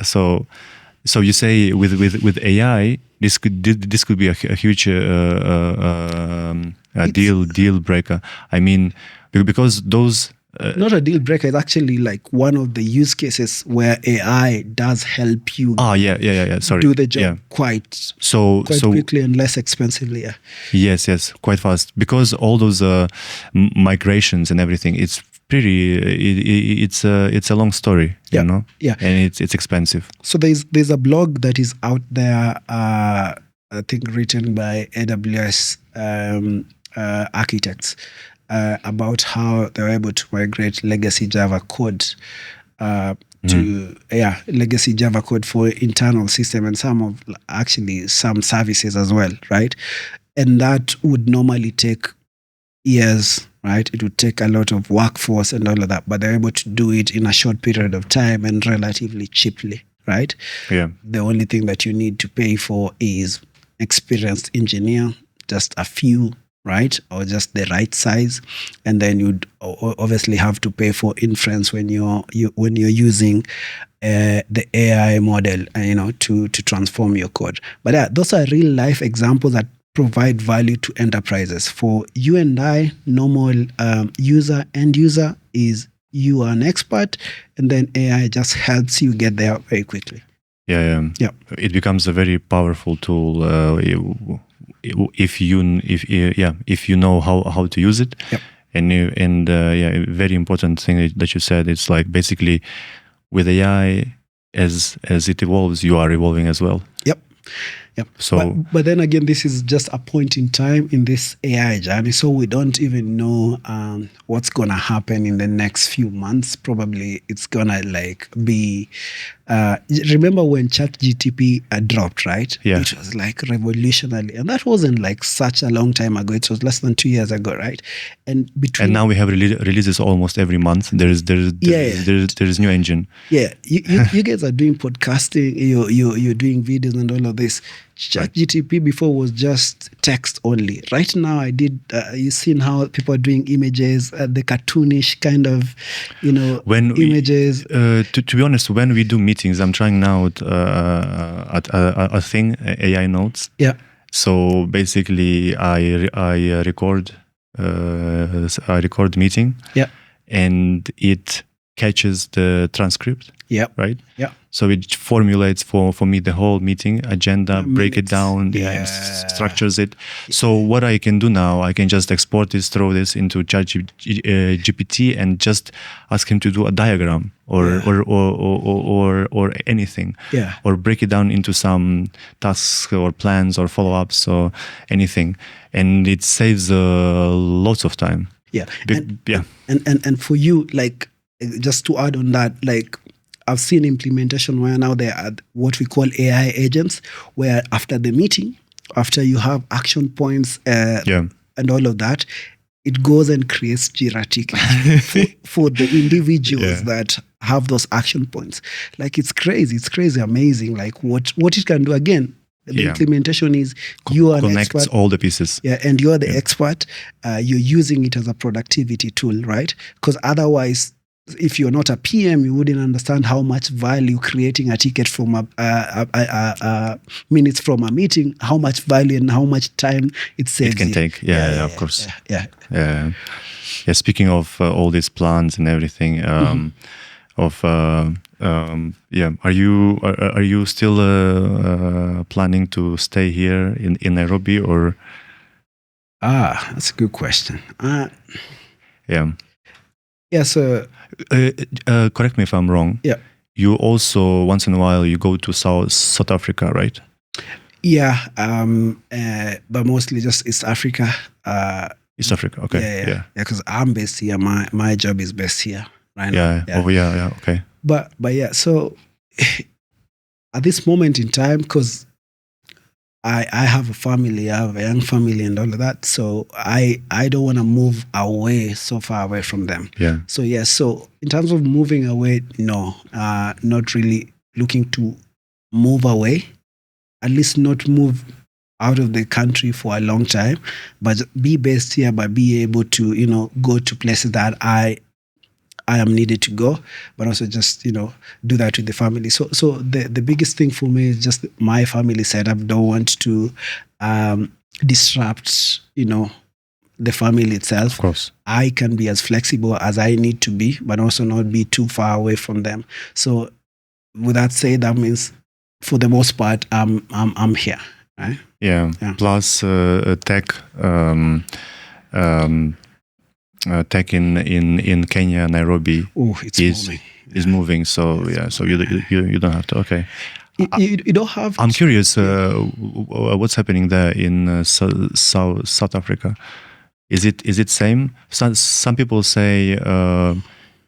So you say with AI, this could be a huge deal breaker. I mean, because those not a deal breaker. It's actually like one of the use cases where AI does help you. Sorry, do the job quite quickly and less expensively. Yes, quite fast, because all those migrations and everything. It's pretty. It's a long story, and it's expensive. So there's a blog that is out there. I think written by AWS architects. About how they were able to migrate legacy Java code to legacy Java code for internal system and some services as well, right? And that would normally take years, right? It would take a lot of workforce and all of that, but they're able to do it in a short period of time and relatively cheaply, right? Yeah. The only thing that you need to pay for is experienced engineer, just a few, right? Or just the right size. And then you'd obviously have to pay for inference when you're using the AI model, to transform your code. But those are real life examples that provide value to enterprises. For you and I, normal end user is you are an expert, and then AI just helps you get there very quickly. Yeah. It becomes a very powerful tool if you know how to use it. Yep. And very important thing that you said, it's like basically with AI, as it evolves, you are evolving as well. Yep. So, but then again, this is just a point in time in this AI journey, so we don't even know what's gonna happen in the next few months. Probably it's gonna be. Remember when ChatGPT dropped, right? Yeah. It was revolutionary, and that wasn't such a long time ago. It was less than 2 years ago, right? And now we have releases almost every month. There's new engine. Yeah, you guys are doing podcasting. You're doing videos and all of this. ChatGPT before was just text only. Right now, you've seen how people are doing images, the cartoonish kind of, images. To be honest, when we do meetings, I'm trying now at a thing, AI notes. Yeah. So basically, I record meeting. Yeah. And it catches the transcript. Yeah. Right? Yeah. So it formulates for me the whole meeting agenda, break it down, structures it. So what I can do now, I can just export this, throw this into ChatGPT, and just ask him to do a diagram or anything. Yeah. Or break it down into some tasks or plans or follow-ups or anything. And it saves lots of time. Yeah. And for you, just to add on that, I've seen implementation where now there are what we call AI agents, where after the meeting, after you have action points and all of that, it goes and creates Jira tickets for the individuals that have those action points. It's crazy, amazing. What it can do again. The implementation is you are an expert. Connects all the pieces. Yeah, and you're the expert. You're using it as a productivity tool, right? Because otherwise, if you're not a PM, you wouldn't understand how much value creating a ticket from minutes from a meeting, how much value and how much time it saves. It can take. Of course. Yeah. Speaking of all these plans and everything, are you still planning to stay here in Nairobi, or? That's a good question. So correct me if I'm wrong. Yeah. You also once in a while you go to South Africa, right? Yeah, but mostly just East Africa. East Africa. Okay. Yeah. Because I'm based here. My job is based here right now. Yeah. Oh, yeah. Okay. But yeah. So at this moment in time, because I have a family, I have a young family and all of that. So I don't want to move away so far away from them. Yeah. So yeah, so in terms of moving away, no, not really looking to move away, at least not move out of the country for a long time, but be based here, but be able to, go to places that I am needed to go, but also just, do that with the family. So the biggest thing for me is just my family setup. Don't want to disrupt, the family itself. Of course. I can be as flexible as I need to be, but also not be too far away from them. So with that said, that means for the most part, I'm here. Right? Yeah. Plus tech. Tech in Kenya, Nairobi is moving. So yeah, so you don't have to. Okay, you don't have. I'm curious. What's happening there in South Africa? Is it same? Some people say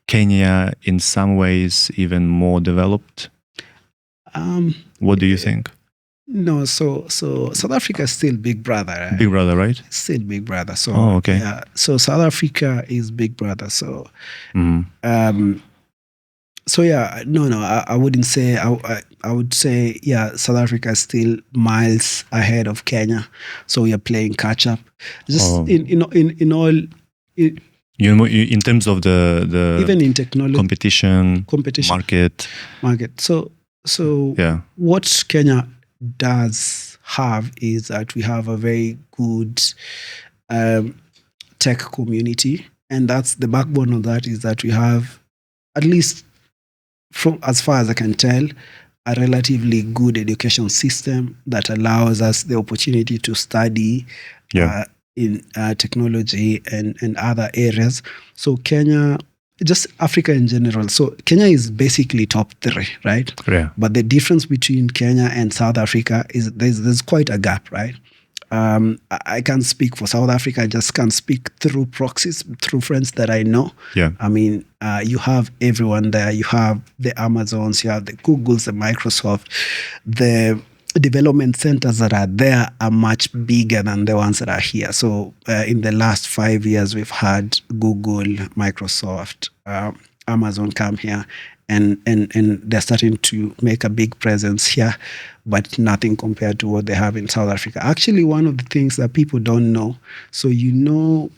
Kenya in some ways even more developed. What do you think? No, so South Africa is still Big Brother. Right? Big Brother, right? Still Big Brother. So okay. Yeah, so South Africa is Big Brother. So so yeah, no, I wouldn't say. I would say South Africa is still miles ahead of Kenya. So we are playing catch up. Just in all. In terms of the even in technology competition market. So yeah, what Kenya does have is that we have a very good tech community, and that's the backbone of that is that we have, at least from as far as I can tell, a relatively good education system that allows us the opportunity to study in technology and other areas. So Kenya, just Africa in general. So Kenya is basically top 3, right? Yeah. But the difference between Kenya and South Africa is there's quite a gap, right? I can't speak for South Africa. I just can't speak through proxies, through friends that I know. Yeah. I mean, you have everyone there. You have the Amazons, you have the Googles, the Microsoft. The development centers that are there are much bigger than the ones that are here. So in the last 5 years, we've had Google, Microsoft, Amazon come here, and they're starting to make a big presence here, but nothing compared to what they have in South Africa. Actually, one of the things that people don't know, so you know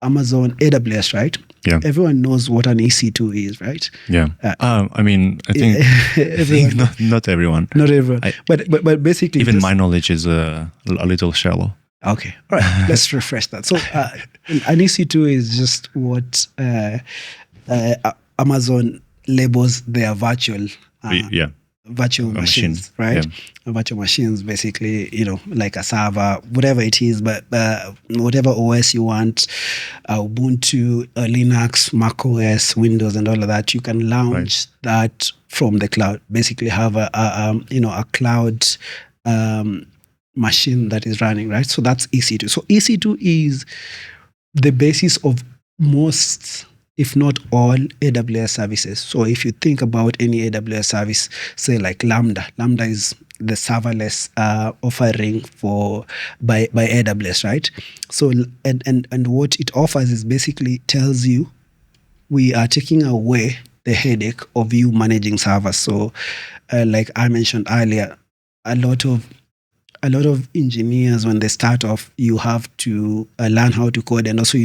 Amazon AWS, right? Yeah. Everyone knows what an EC2 is, right? Yeah. I mean, I think not everyone. Not everyone. But basically, even my knowledge is a little shallow. Okay. All right. Let's refresh that. So an EC2 is just what Amazon labels their virtual machines, right? Yeah. Virtual machines, basically, like a server, whatever it is, but whatever OS you want, Ubuntu, Linux, Mac OS, Windows, and all of that, you can launch that from the cloud. Basically, have a cloud machine that is running, right? So that's EC2. So EC2 is the basis of most, if not all, AWS services. So if you think about any AWS service, say like Lambda is the serverless offering by AWS, right? So and what it offers is basically tells you we are taking away the headache of you managing servers. So like I mentioned earlier, a lot of engineers, when they start off, you have to learn how to code. And also,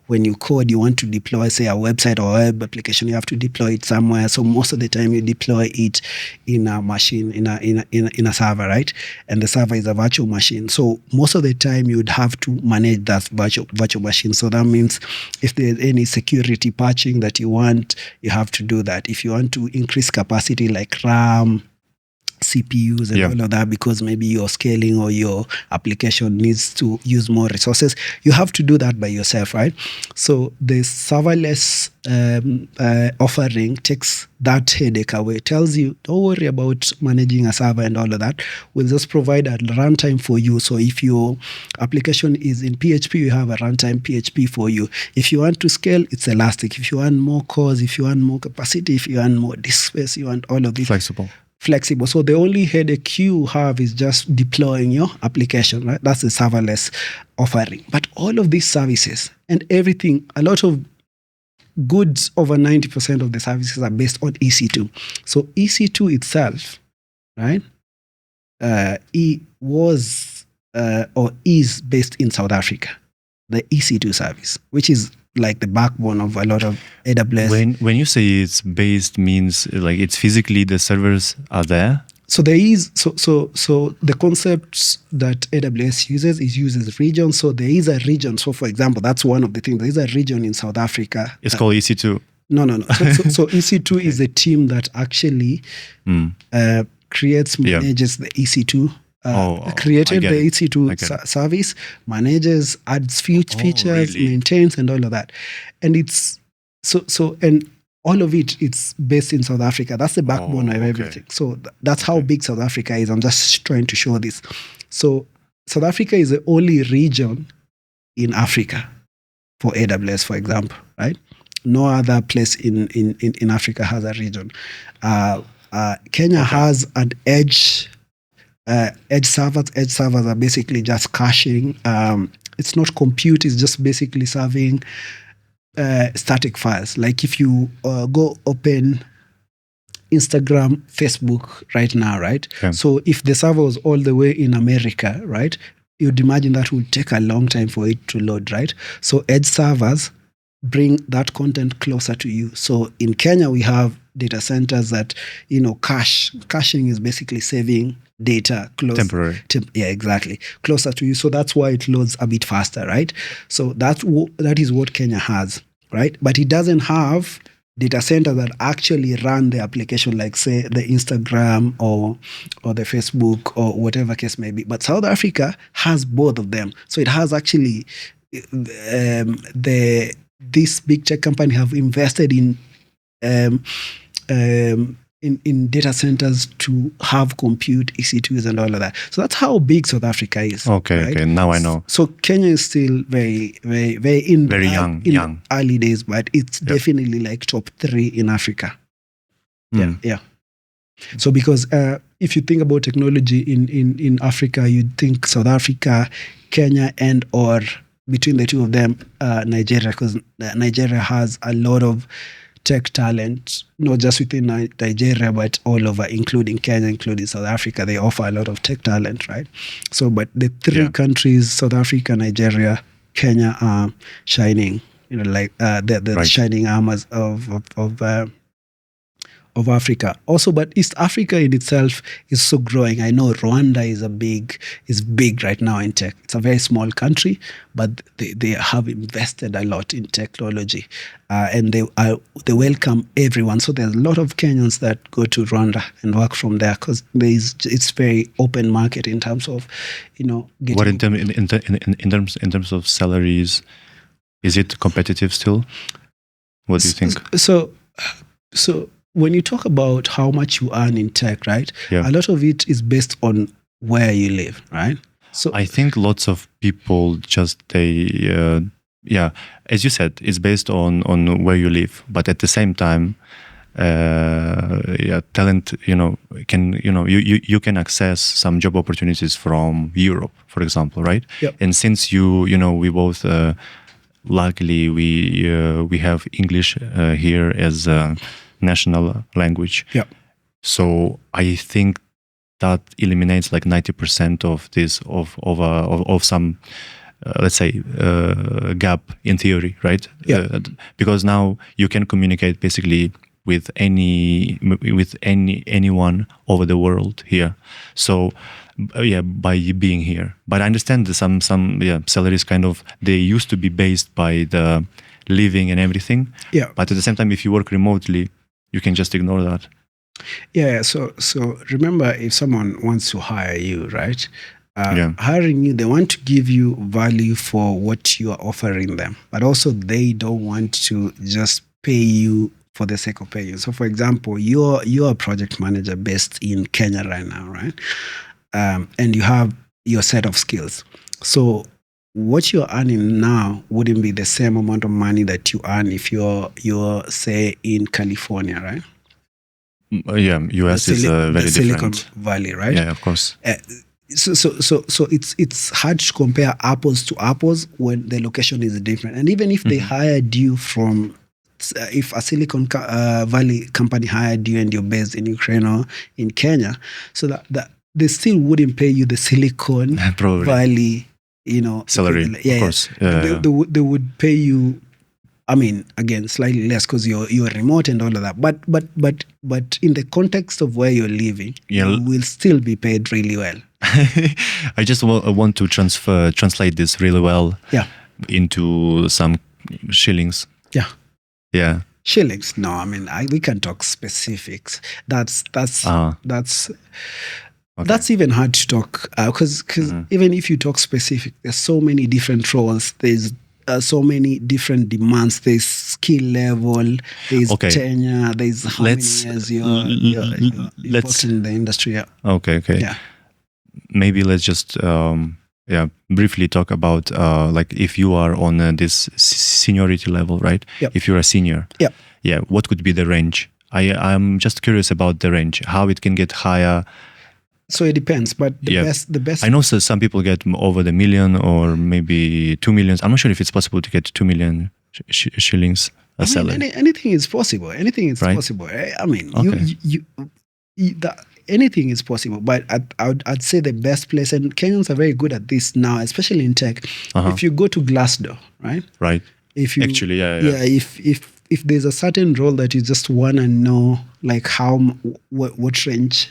when you code, you want to deploy, say, a website or a web application, you have to deploy it somewhere. So most of the time you deploy it in a machine, in a server, right? And the server is a virtual machine. So most of the time you would have to manage that virtual machine. So that means if there's any security patching that you want, you have to do that. If you want to increase capacity like RAM, CPUs and all of that, because maybe you're scaling or your application needs to use more resources. You have to do that by yourself, right? So the serverless offering takes that headache away. It tells you, don't worry about managing a server and all of that. We'll just provide a runtime for you. So if your application is in PHP, you have a runtime PHP for you. If you want to scale, it's elastic. If you want more cores, if you want more capacity, if you want more disk space, you want all of this. Flexible. So the only headache you have is just deploying your application, right? That's the serverless offering. But all of these services and everything, a lot of goods, over 90% of the services are based on EC2. So EC2 itself, right, was or is based in South Africa, the EC2 service, which is like the backbone of a lot of AWS. When you say it's based, means like it's physically the servers are there? So there is so the concepts that AWS uses regions. So there is a region. So for example, that's one of the things. There is a region in South Africa. It's called EC2. No. So EC2 is a team that actually creates, manages the EC2. Created the EC2 service, manages, adds features, maintains, and all of that. And it's and all of it's based in South Africa. That's the backbone of everything. So that's how big South Africa is. I'm just trying to show this. So South Africa is the only region in Africa for AWS, for example, right? No other place in Africa has a region. Kenya has an edge servers. Edge servers are basically just caching. It's not compute, it's just basically serving static files. Like if you go open Instagram, Facebook right now, right? Yeah. So if the server was all the way in America, right, you'd imagine that would take a long time for it to load, right? So edge servers bring that content closer to you. So in Kenya, we have data centers that, caching is basically saving data temporary. Exactly. Closer to you. So that's why it loads a bit faster, right? So that is what Kenya has, right? But it doesn't have data centers that actually run the application, like say the Instagram or the Facebook or whatever case may be. But South Africa has both of them. So it has actually this big tech company have invested in data centers to have compute, EC2s and all of that. So that's how big South Africa is. Okay, now I know. So Kenya is still very young, early days, but it's definitely like top 3 in Africa. Yeah. So because if you think about technology in Africa, you'd think South Africa, Kenya, and or between the two of them, Nigeria, because Nigeria has a lot of tech talent, not just within Nigeria, but all over, including Kenya, including South Africa. They offer a lot of tech talent, right? So, but the 3 countries, South Africa, Nigeria, Kenya, are shining, like the shining armors of Africa. Also, but East Africa in itself is so growing. I know Rwanda is big right now in tech. It's a very small country, but they have invested a lot in technology, and they welcome everyone. So there's a lot of Kenyans that go to Rwanda and work from there because it's very open market in terms of getting. What in terms of salaries, is it competitive still? What do you think? So when you talk about how much you earn in tech, right? Yeah. A lot of it is based on where you live, right? So I think lots of people just as you said, it's based on where you live, but at the same time, talent, you can access some job opportunities from Europe, for example, right? Yep. And since we both luckily we have English here as national language. Yeah. So I think that eliminates like 90% of this of some let's say gap in theory, right? Yeah. Because now you can communicate basically with anyone over the world here. So by being here. But I understand that some salaries kind of they used to be based by the living and everything. Yeah. But at the same time, if you work remotely, you can just ignore that. Yeah. So remember, if someone wants to hire you, right? Hiring you, they want to give you value for what you are offering them, but also they don't want to just pay you for the sake of paying you. So, for example, you're a project manager based in Kenya right now, right? And you have your set of skills. So what you're earning now wouldn't be the same amount of money that you earn if you're say in California, right? Yeah, US is very different. Silicon Valley, right? Yeah, of course. So it's hard to compare apples to apples when the location is different. And even if they hired you from, if a Silicon Valley company hired you and you're based in Ukraine or in Kenya, so that they still wouldn't pay you the Silicon Valley, salary. Of course. They would pay you, I mean, again, slightly less because you're remote and all of that. But in the context of where you're living, you will still be paid really well. I just want to translate this really well into some shillings. Yeah. Shillings? No, I mean, we can talk specifics. That's even hard to talk because even if you talk specific, there's so many different roles. There's so many different demands. There's skill level. There's tenure. There's how many years you're put in the industry. Yeah. Okay. Yeah. Maybe let's just briefly talk about like if you are on this seniority level, right? Yep. If you're a senior. Yeah. What could be the range? I'm just curious about the range. How it can get higher. So it depends, but the best. I know some people get over the million or maybe 2 million. I'm not sure if it's possible to get 2 million shillings a salary. Anything is possible. Anything is possible. I mean, anything is possible. But I'd say the best place, and Kenyans are very good at this now, especially in tech. If you go to Glassdoor, right? Right. If you actually, if there's a certain role that you just want to know, like what range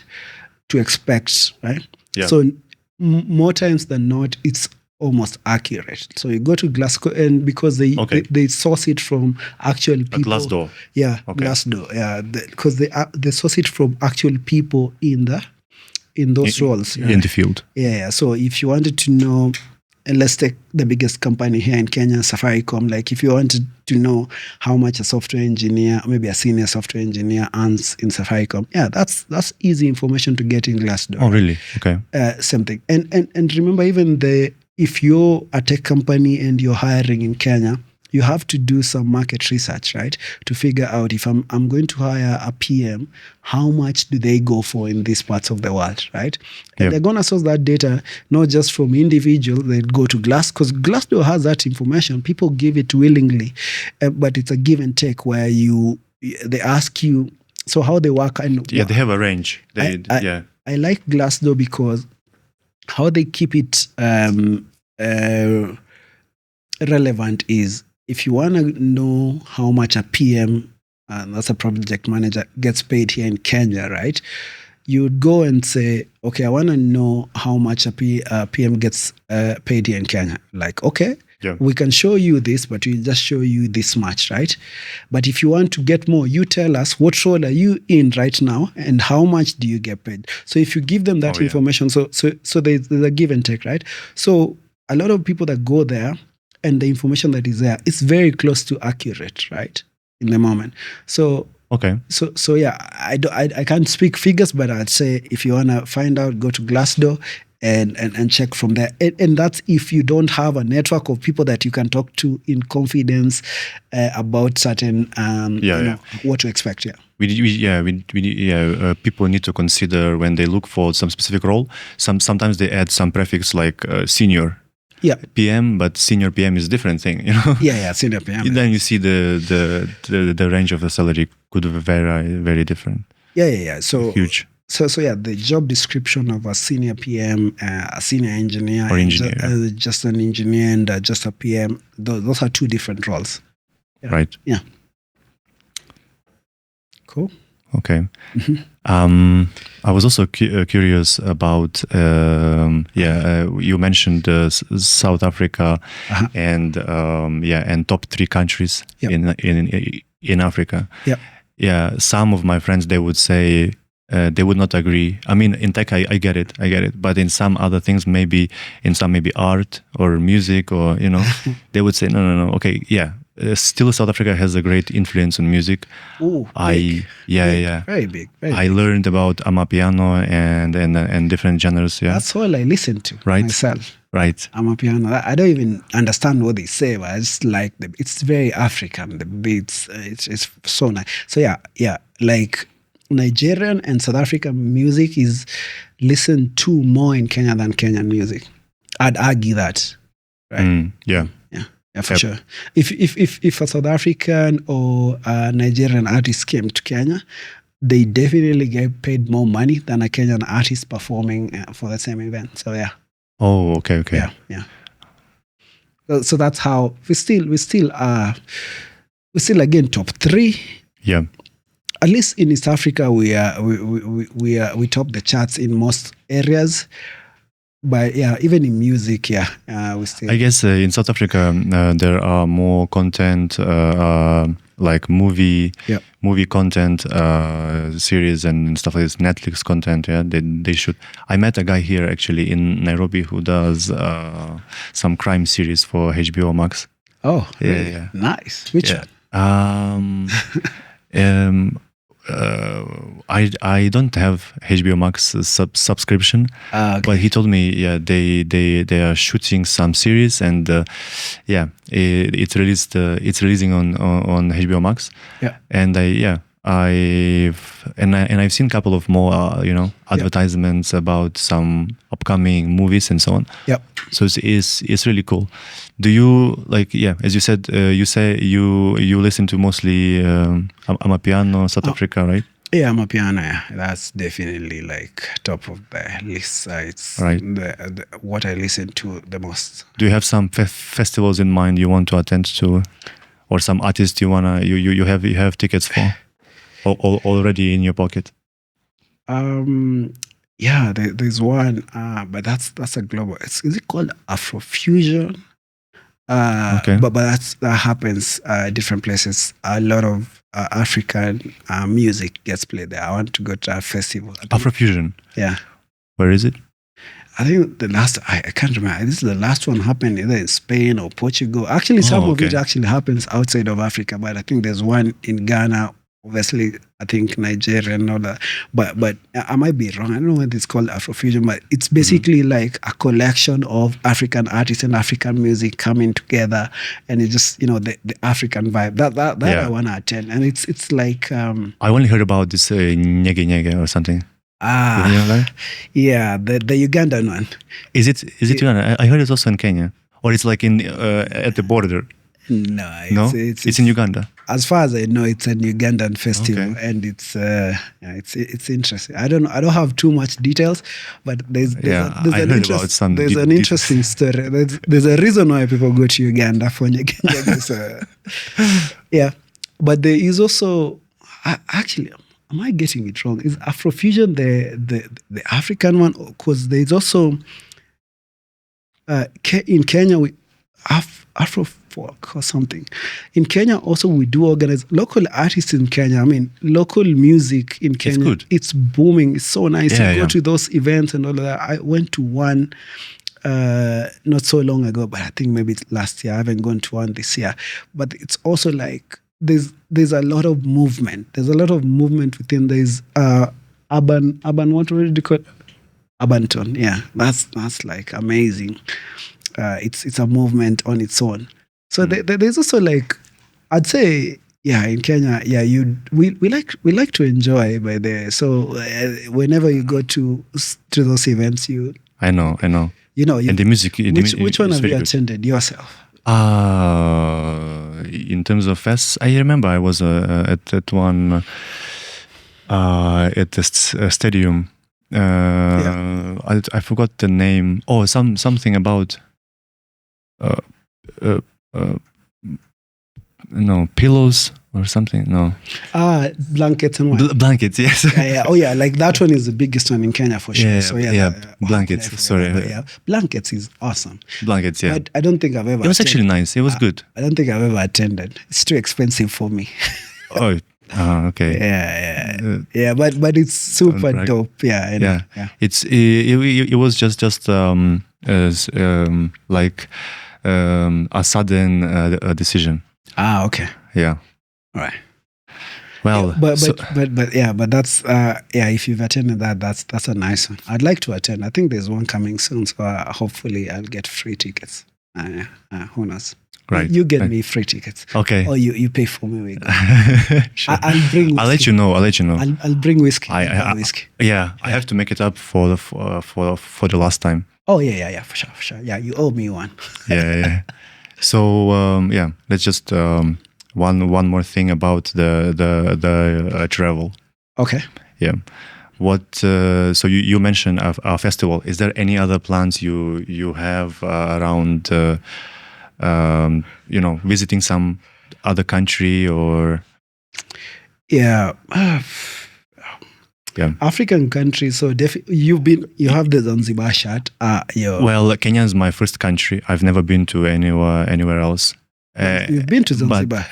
to expect, right? Yeah. So more times than not, it's almost accurate. So you go to Glassdoor, and because they source it from actual people. Glassdoor. Yeah, Glassdoor. Yeah, because they source it from actual people in those roles in the field. Yeah. So if you wanted to know, and let's take the biggest company here in Kenya, Safaricom. Like if you wanted to know how much a software engineer, maybe a senior software engineer earns in Safaricom, that's easy information to get in Glassdoor. Oh, really? Okay. Same thing. And remember, even if you're a tech company and you're hiring in Kenya, you have to do some market research, right? To figure out if I'm going to hire a PM, how much do they go for in these parts of the world, right? And they're going to source that data, not just from individuals, they go to because Glassdoor has that information. People give it willingly, but it's a give and take where they ask you, so how they work. And they have a range. I like Glassdoor because how they keep it relevant is, if you want to know how much a PM, that's a project manager, gets paid here in Kenya, right? You would go and say, okay, I want to know how much a PM gets paid here in Kenya. Like, okay, we can show you this, but we just show you this much, right? But if you want to get more, you tell us, what role are you in right now and how much do you get paid? So if you give them that information, so there's a give and take, right? So a lot of people that go there, and the information that is there, it's very close to accurate, right? In the moment. So yeah, I can't speak figures, but I'd say if you wanna find out, go to Glassdoor and check from there. And that's if you don't have a network of people that you can talk to in confidence about certain what to expect. People need to consider when they look for some specific role. Sometimes they add some prefix like senior. Yeah, PM, but senior PM is a different thing, you know. Yeah, senior PM. Then you see the range of the salary could be very, very different. Yeah. So huge. So the job description of a senior PM, a senior engineer, or engineer, just an engineer, and just a PM. Those are two different roles. Yeah. Right. Yeah. Cool. Okay. I was also curious about you mentioned South Africa and top 3 countries in Africa. Yeah. some of my friends, they would say they would not agree. I mean, in tech, I get it, but in some other things, maybe art or music, or they would say no. Okay, still South Africa has a great influence on music. Oh, big. Very big. I learned about Amapiano and different genres. Yeah, that's all I listen to myself. Right. Amapiano. I don't even understand what they say, but I just like them. It's very African. The beats, it's so nice. So yeah, like Nigerian and South African music is listened to more in Kenya than Kenyan music. I'd argue that. Right. Yeah, for sure. If a South African or a Nigerian artist came to Kenya, they definitely get paid more money than a Kenyan artist performing for the same event. So yeah. Oh, okay. Yeah. So that's how we still again top 3. Yeah. At least in East Africa, we top the charts in most areas. But even in music, we still. I guess in South Africa there are more content like movie content, series and stuff like this, Netflix content. Yeah, they should. I met a guy here actually in Nairobi who does some crime series for HBO Max. Oh, really? Yeah. Nice. Which one? I don't have HBO Max subscription, okay. But he told me they are shooting some series and it's releasing on HBO Max. Yeah, and I've seen a couple of more advertisements about some upcoming movies and so on. Yep. So it's really cool. Do you as you said, you say you listen to mostly Amapiano, South Africa, right? Yeah, Amapiano. Yeah. That's definitely like top of the list. It's right. What I listen to the most. Do you have some festivals in mind you want to attend to, or some artists you have tickets for? Already in your pocket? There's one, but that's a global. Is it called Afrofusion? Okay. But that happens different places. A lot of African music gets played there. I want to go to a festival. Afrofusion? Yeah. Where is it? I think the last, I can't remember. This is the last one happened either in Spain or Portugal. Actually, some of it actually happens outside of Africa, but I think there's one in Ghana. Obviously, I think Nigeria and all that. But I might be wrong. I don't know what it's called, Afrofusion, but it's basically like a collection of African artists and African music coming together, and it's just the African vibe. That I want to attend, and it's like. I only heard about this Nyege Nyege or something. Yeah, the Ugandan one. Is it Uganda? I heard it's also in Kenya, or it's like in at the border. No, it's in Uganda. As far as I know, it's an Ugandan festival, and it's interesting. I don't have too much details, but there's an interesting story. There's a reason why people go to Uganda for Uganda. But there is also actually. Am I getting it wrong? Is Afrofusion the African one? Because there's also in Kenya we Afrofolk or something. In Kenya also we do organize local artists in Kenya. I mean, local music in Kenya. It's booming. It's so nice to go to those events and all of that. I went to one not so long ago, but I think maybe it's last year. I haven't gone to one this year. But it's also like there's a lot of movement. There's a lot of movement within. There's urban. What do you call it? Urban tone. Yeah, that's like amazing. It's a movement on its own. So there's also like, I'd say, in Kenya, we like to enjoy by there. So whenever you go to those events, I know. And the music. Which one have you attended yourself? In terms of fests, I remember I was at one at the stadium. I forgot the name. Oh, something about pillows or something. No. Blankets and what? Blankets, yes. Oh yeah, like that one is the biggest one in Kenya for sure. Blankets. Sorry. Blankets is awesome. Blankets, yeah. But I don't think I've ever. It was actually nice. It was good. I don't think I've ever attended. It's too expensive for me. Oh, Okay. Yeah. But it's super dope. Yeah. It was just as like a sudden decision. Okay. Yeah. All right. Well, but that's if you've attended that's a nice one. I'd like to attend. I think there's one coming soon, so hopefully I'll get free tickets. Who knows? Right. You get me free tickets. Okay. Or you pay for me. Sure. I'll bring whiskey. I'll let you know. I'll bring whiskey. Whiskey. Yeah, I have to make it up for the last time. Oh yeah, for sure. Yeah, you owe me one. Yeah. So let's just one more thing about the travel. Okay. Yeah. What? So you mentioned a festival. Is there any other plans you have around? Visiting some other country or? Yeah. African countries. So you have the Zanzibar shirt. Well, Kenya is my first country. I've never been to anywhere else. You've been to Zanzibar?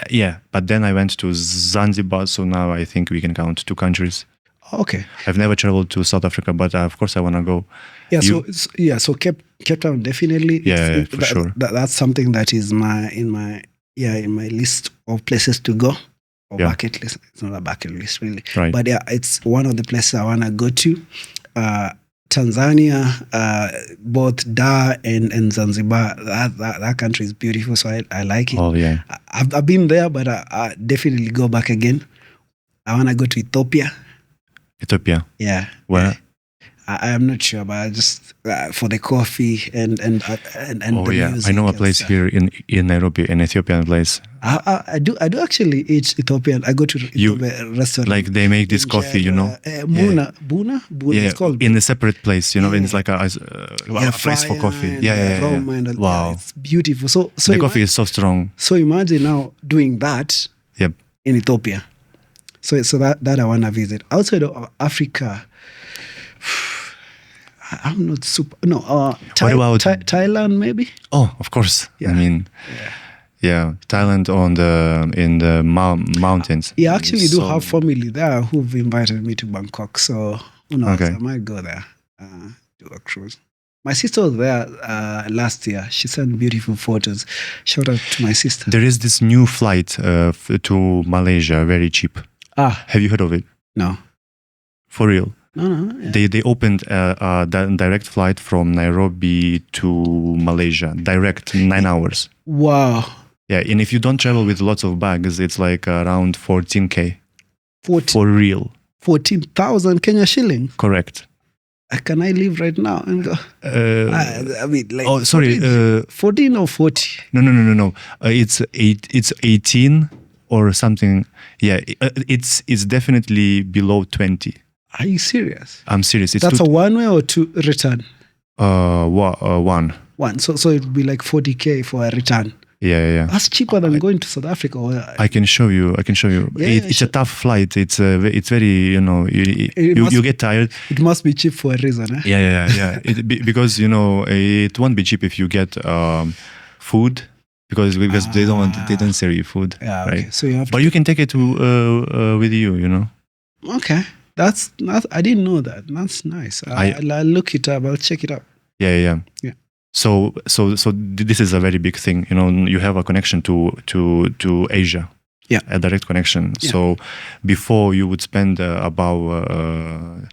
But then I went to Zanzibar, so now I think we can count 2 countries. Okay. I've never traveled to South Africa, but of course I want to go. Yeah. So Cape Town definitely. For sure. That's something that is in my list of places to go. Or bucket list. It's not a bucket list really. Right. But it's one of the places I want to go to. Tanzania, both Dar and Zanzibar, that country is beautiful, so I like it. Oh yeah. I've been there, but I definitely go back again. I want to go to Ethiopia. Ethiopia. Yeah. Where? I am not sure, but I just for the coffee and the music. I know a place here in Nairobi, an Ethiopian place. I do actually eat Ethiopian. I go to Ethiopian restaurant. Like they make this coffee, Buna. Yeah, it's called in a separate place, and it's like a place for coffee. Wow, it's beautiful. So the coffee is so strong. So imagine now doing that. Yep. In Ethiopia. So that I want to visit. Outside of Africa, I'm not super. No. What about Thailand? Maybe. Oh, of course. Yeah. I mean, Thailand in the mountains. Yeah, I actually do have family there who've invited me to Bangkok. So who knows? I might go there, do a cruise. My sister was there last year. She sent beautiful photos. Shout out to my sister. There is this new flight to Malaysia, very cheap. Have you heard of it? No. For real? No. Yeah. They opened a direct flight from Nairobi to Malaysia. Direct, 9 hours. Wow. Yeah, and if you don't travel with lots of bags, it's like around 14K. 14. For real. 14,000 Kenya shilling? Correct. Can I leave right now and go? I mean, like. Oh, sorry. 14 or 40? No. It's 18 or something. Yeah, it's definitely below 20. Are you serious? I'm serious. That's a one-way or two return? One. So it would be like 40K for a return. Yeah. That's cheaper than going to South Africa. I can show you. It's a tough flight. It's very, you get tired. It must be cheap for a reason. Eh? Yeah. Because it won't be cheap if you get food. Because they don't serve you food. Yeah, okay. Right? So you have. But you can take it with you. Okay, that's not. I didn't know that. That's nice. I'll look it up. I'll check it out. Yeah. So this is a very big thing. You have a connection to Asia. Yeah, a direct connection. Yeah. So before you would spend about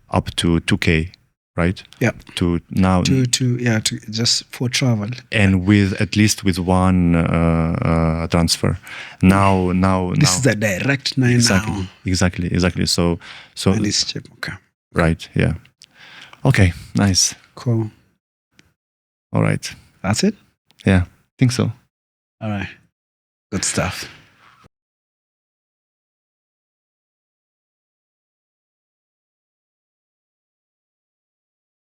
up to 2K. Right? Yeah. To now. To just for travel. And at least with one transfer. Now. This is a direct 9 now. Exactly. So. And it's cheap. Okay. Right. Yeah. Okay. Nice. Cool. All right. That's it? Yeah. I think so. All right. Good stuff.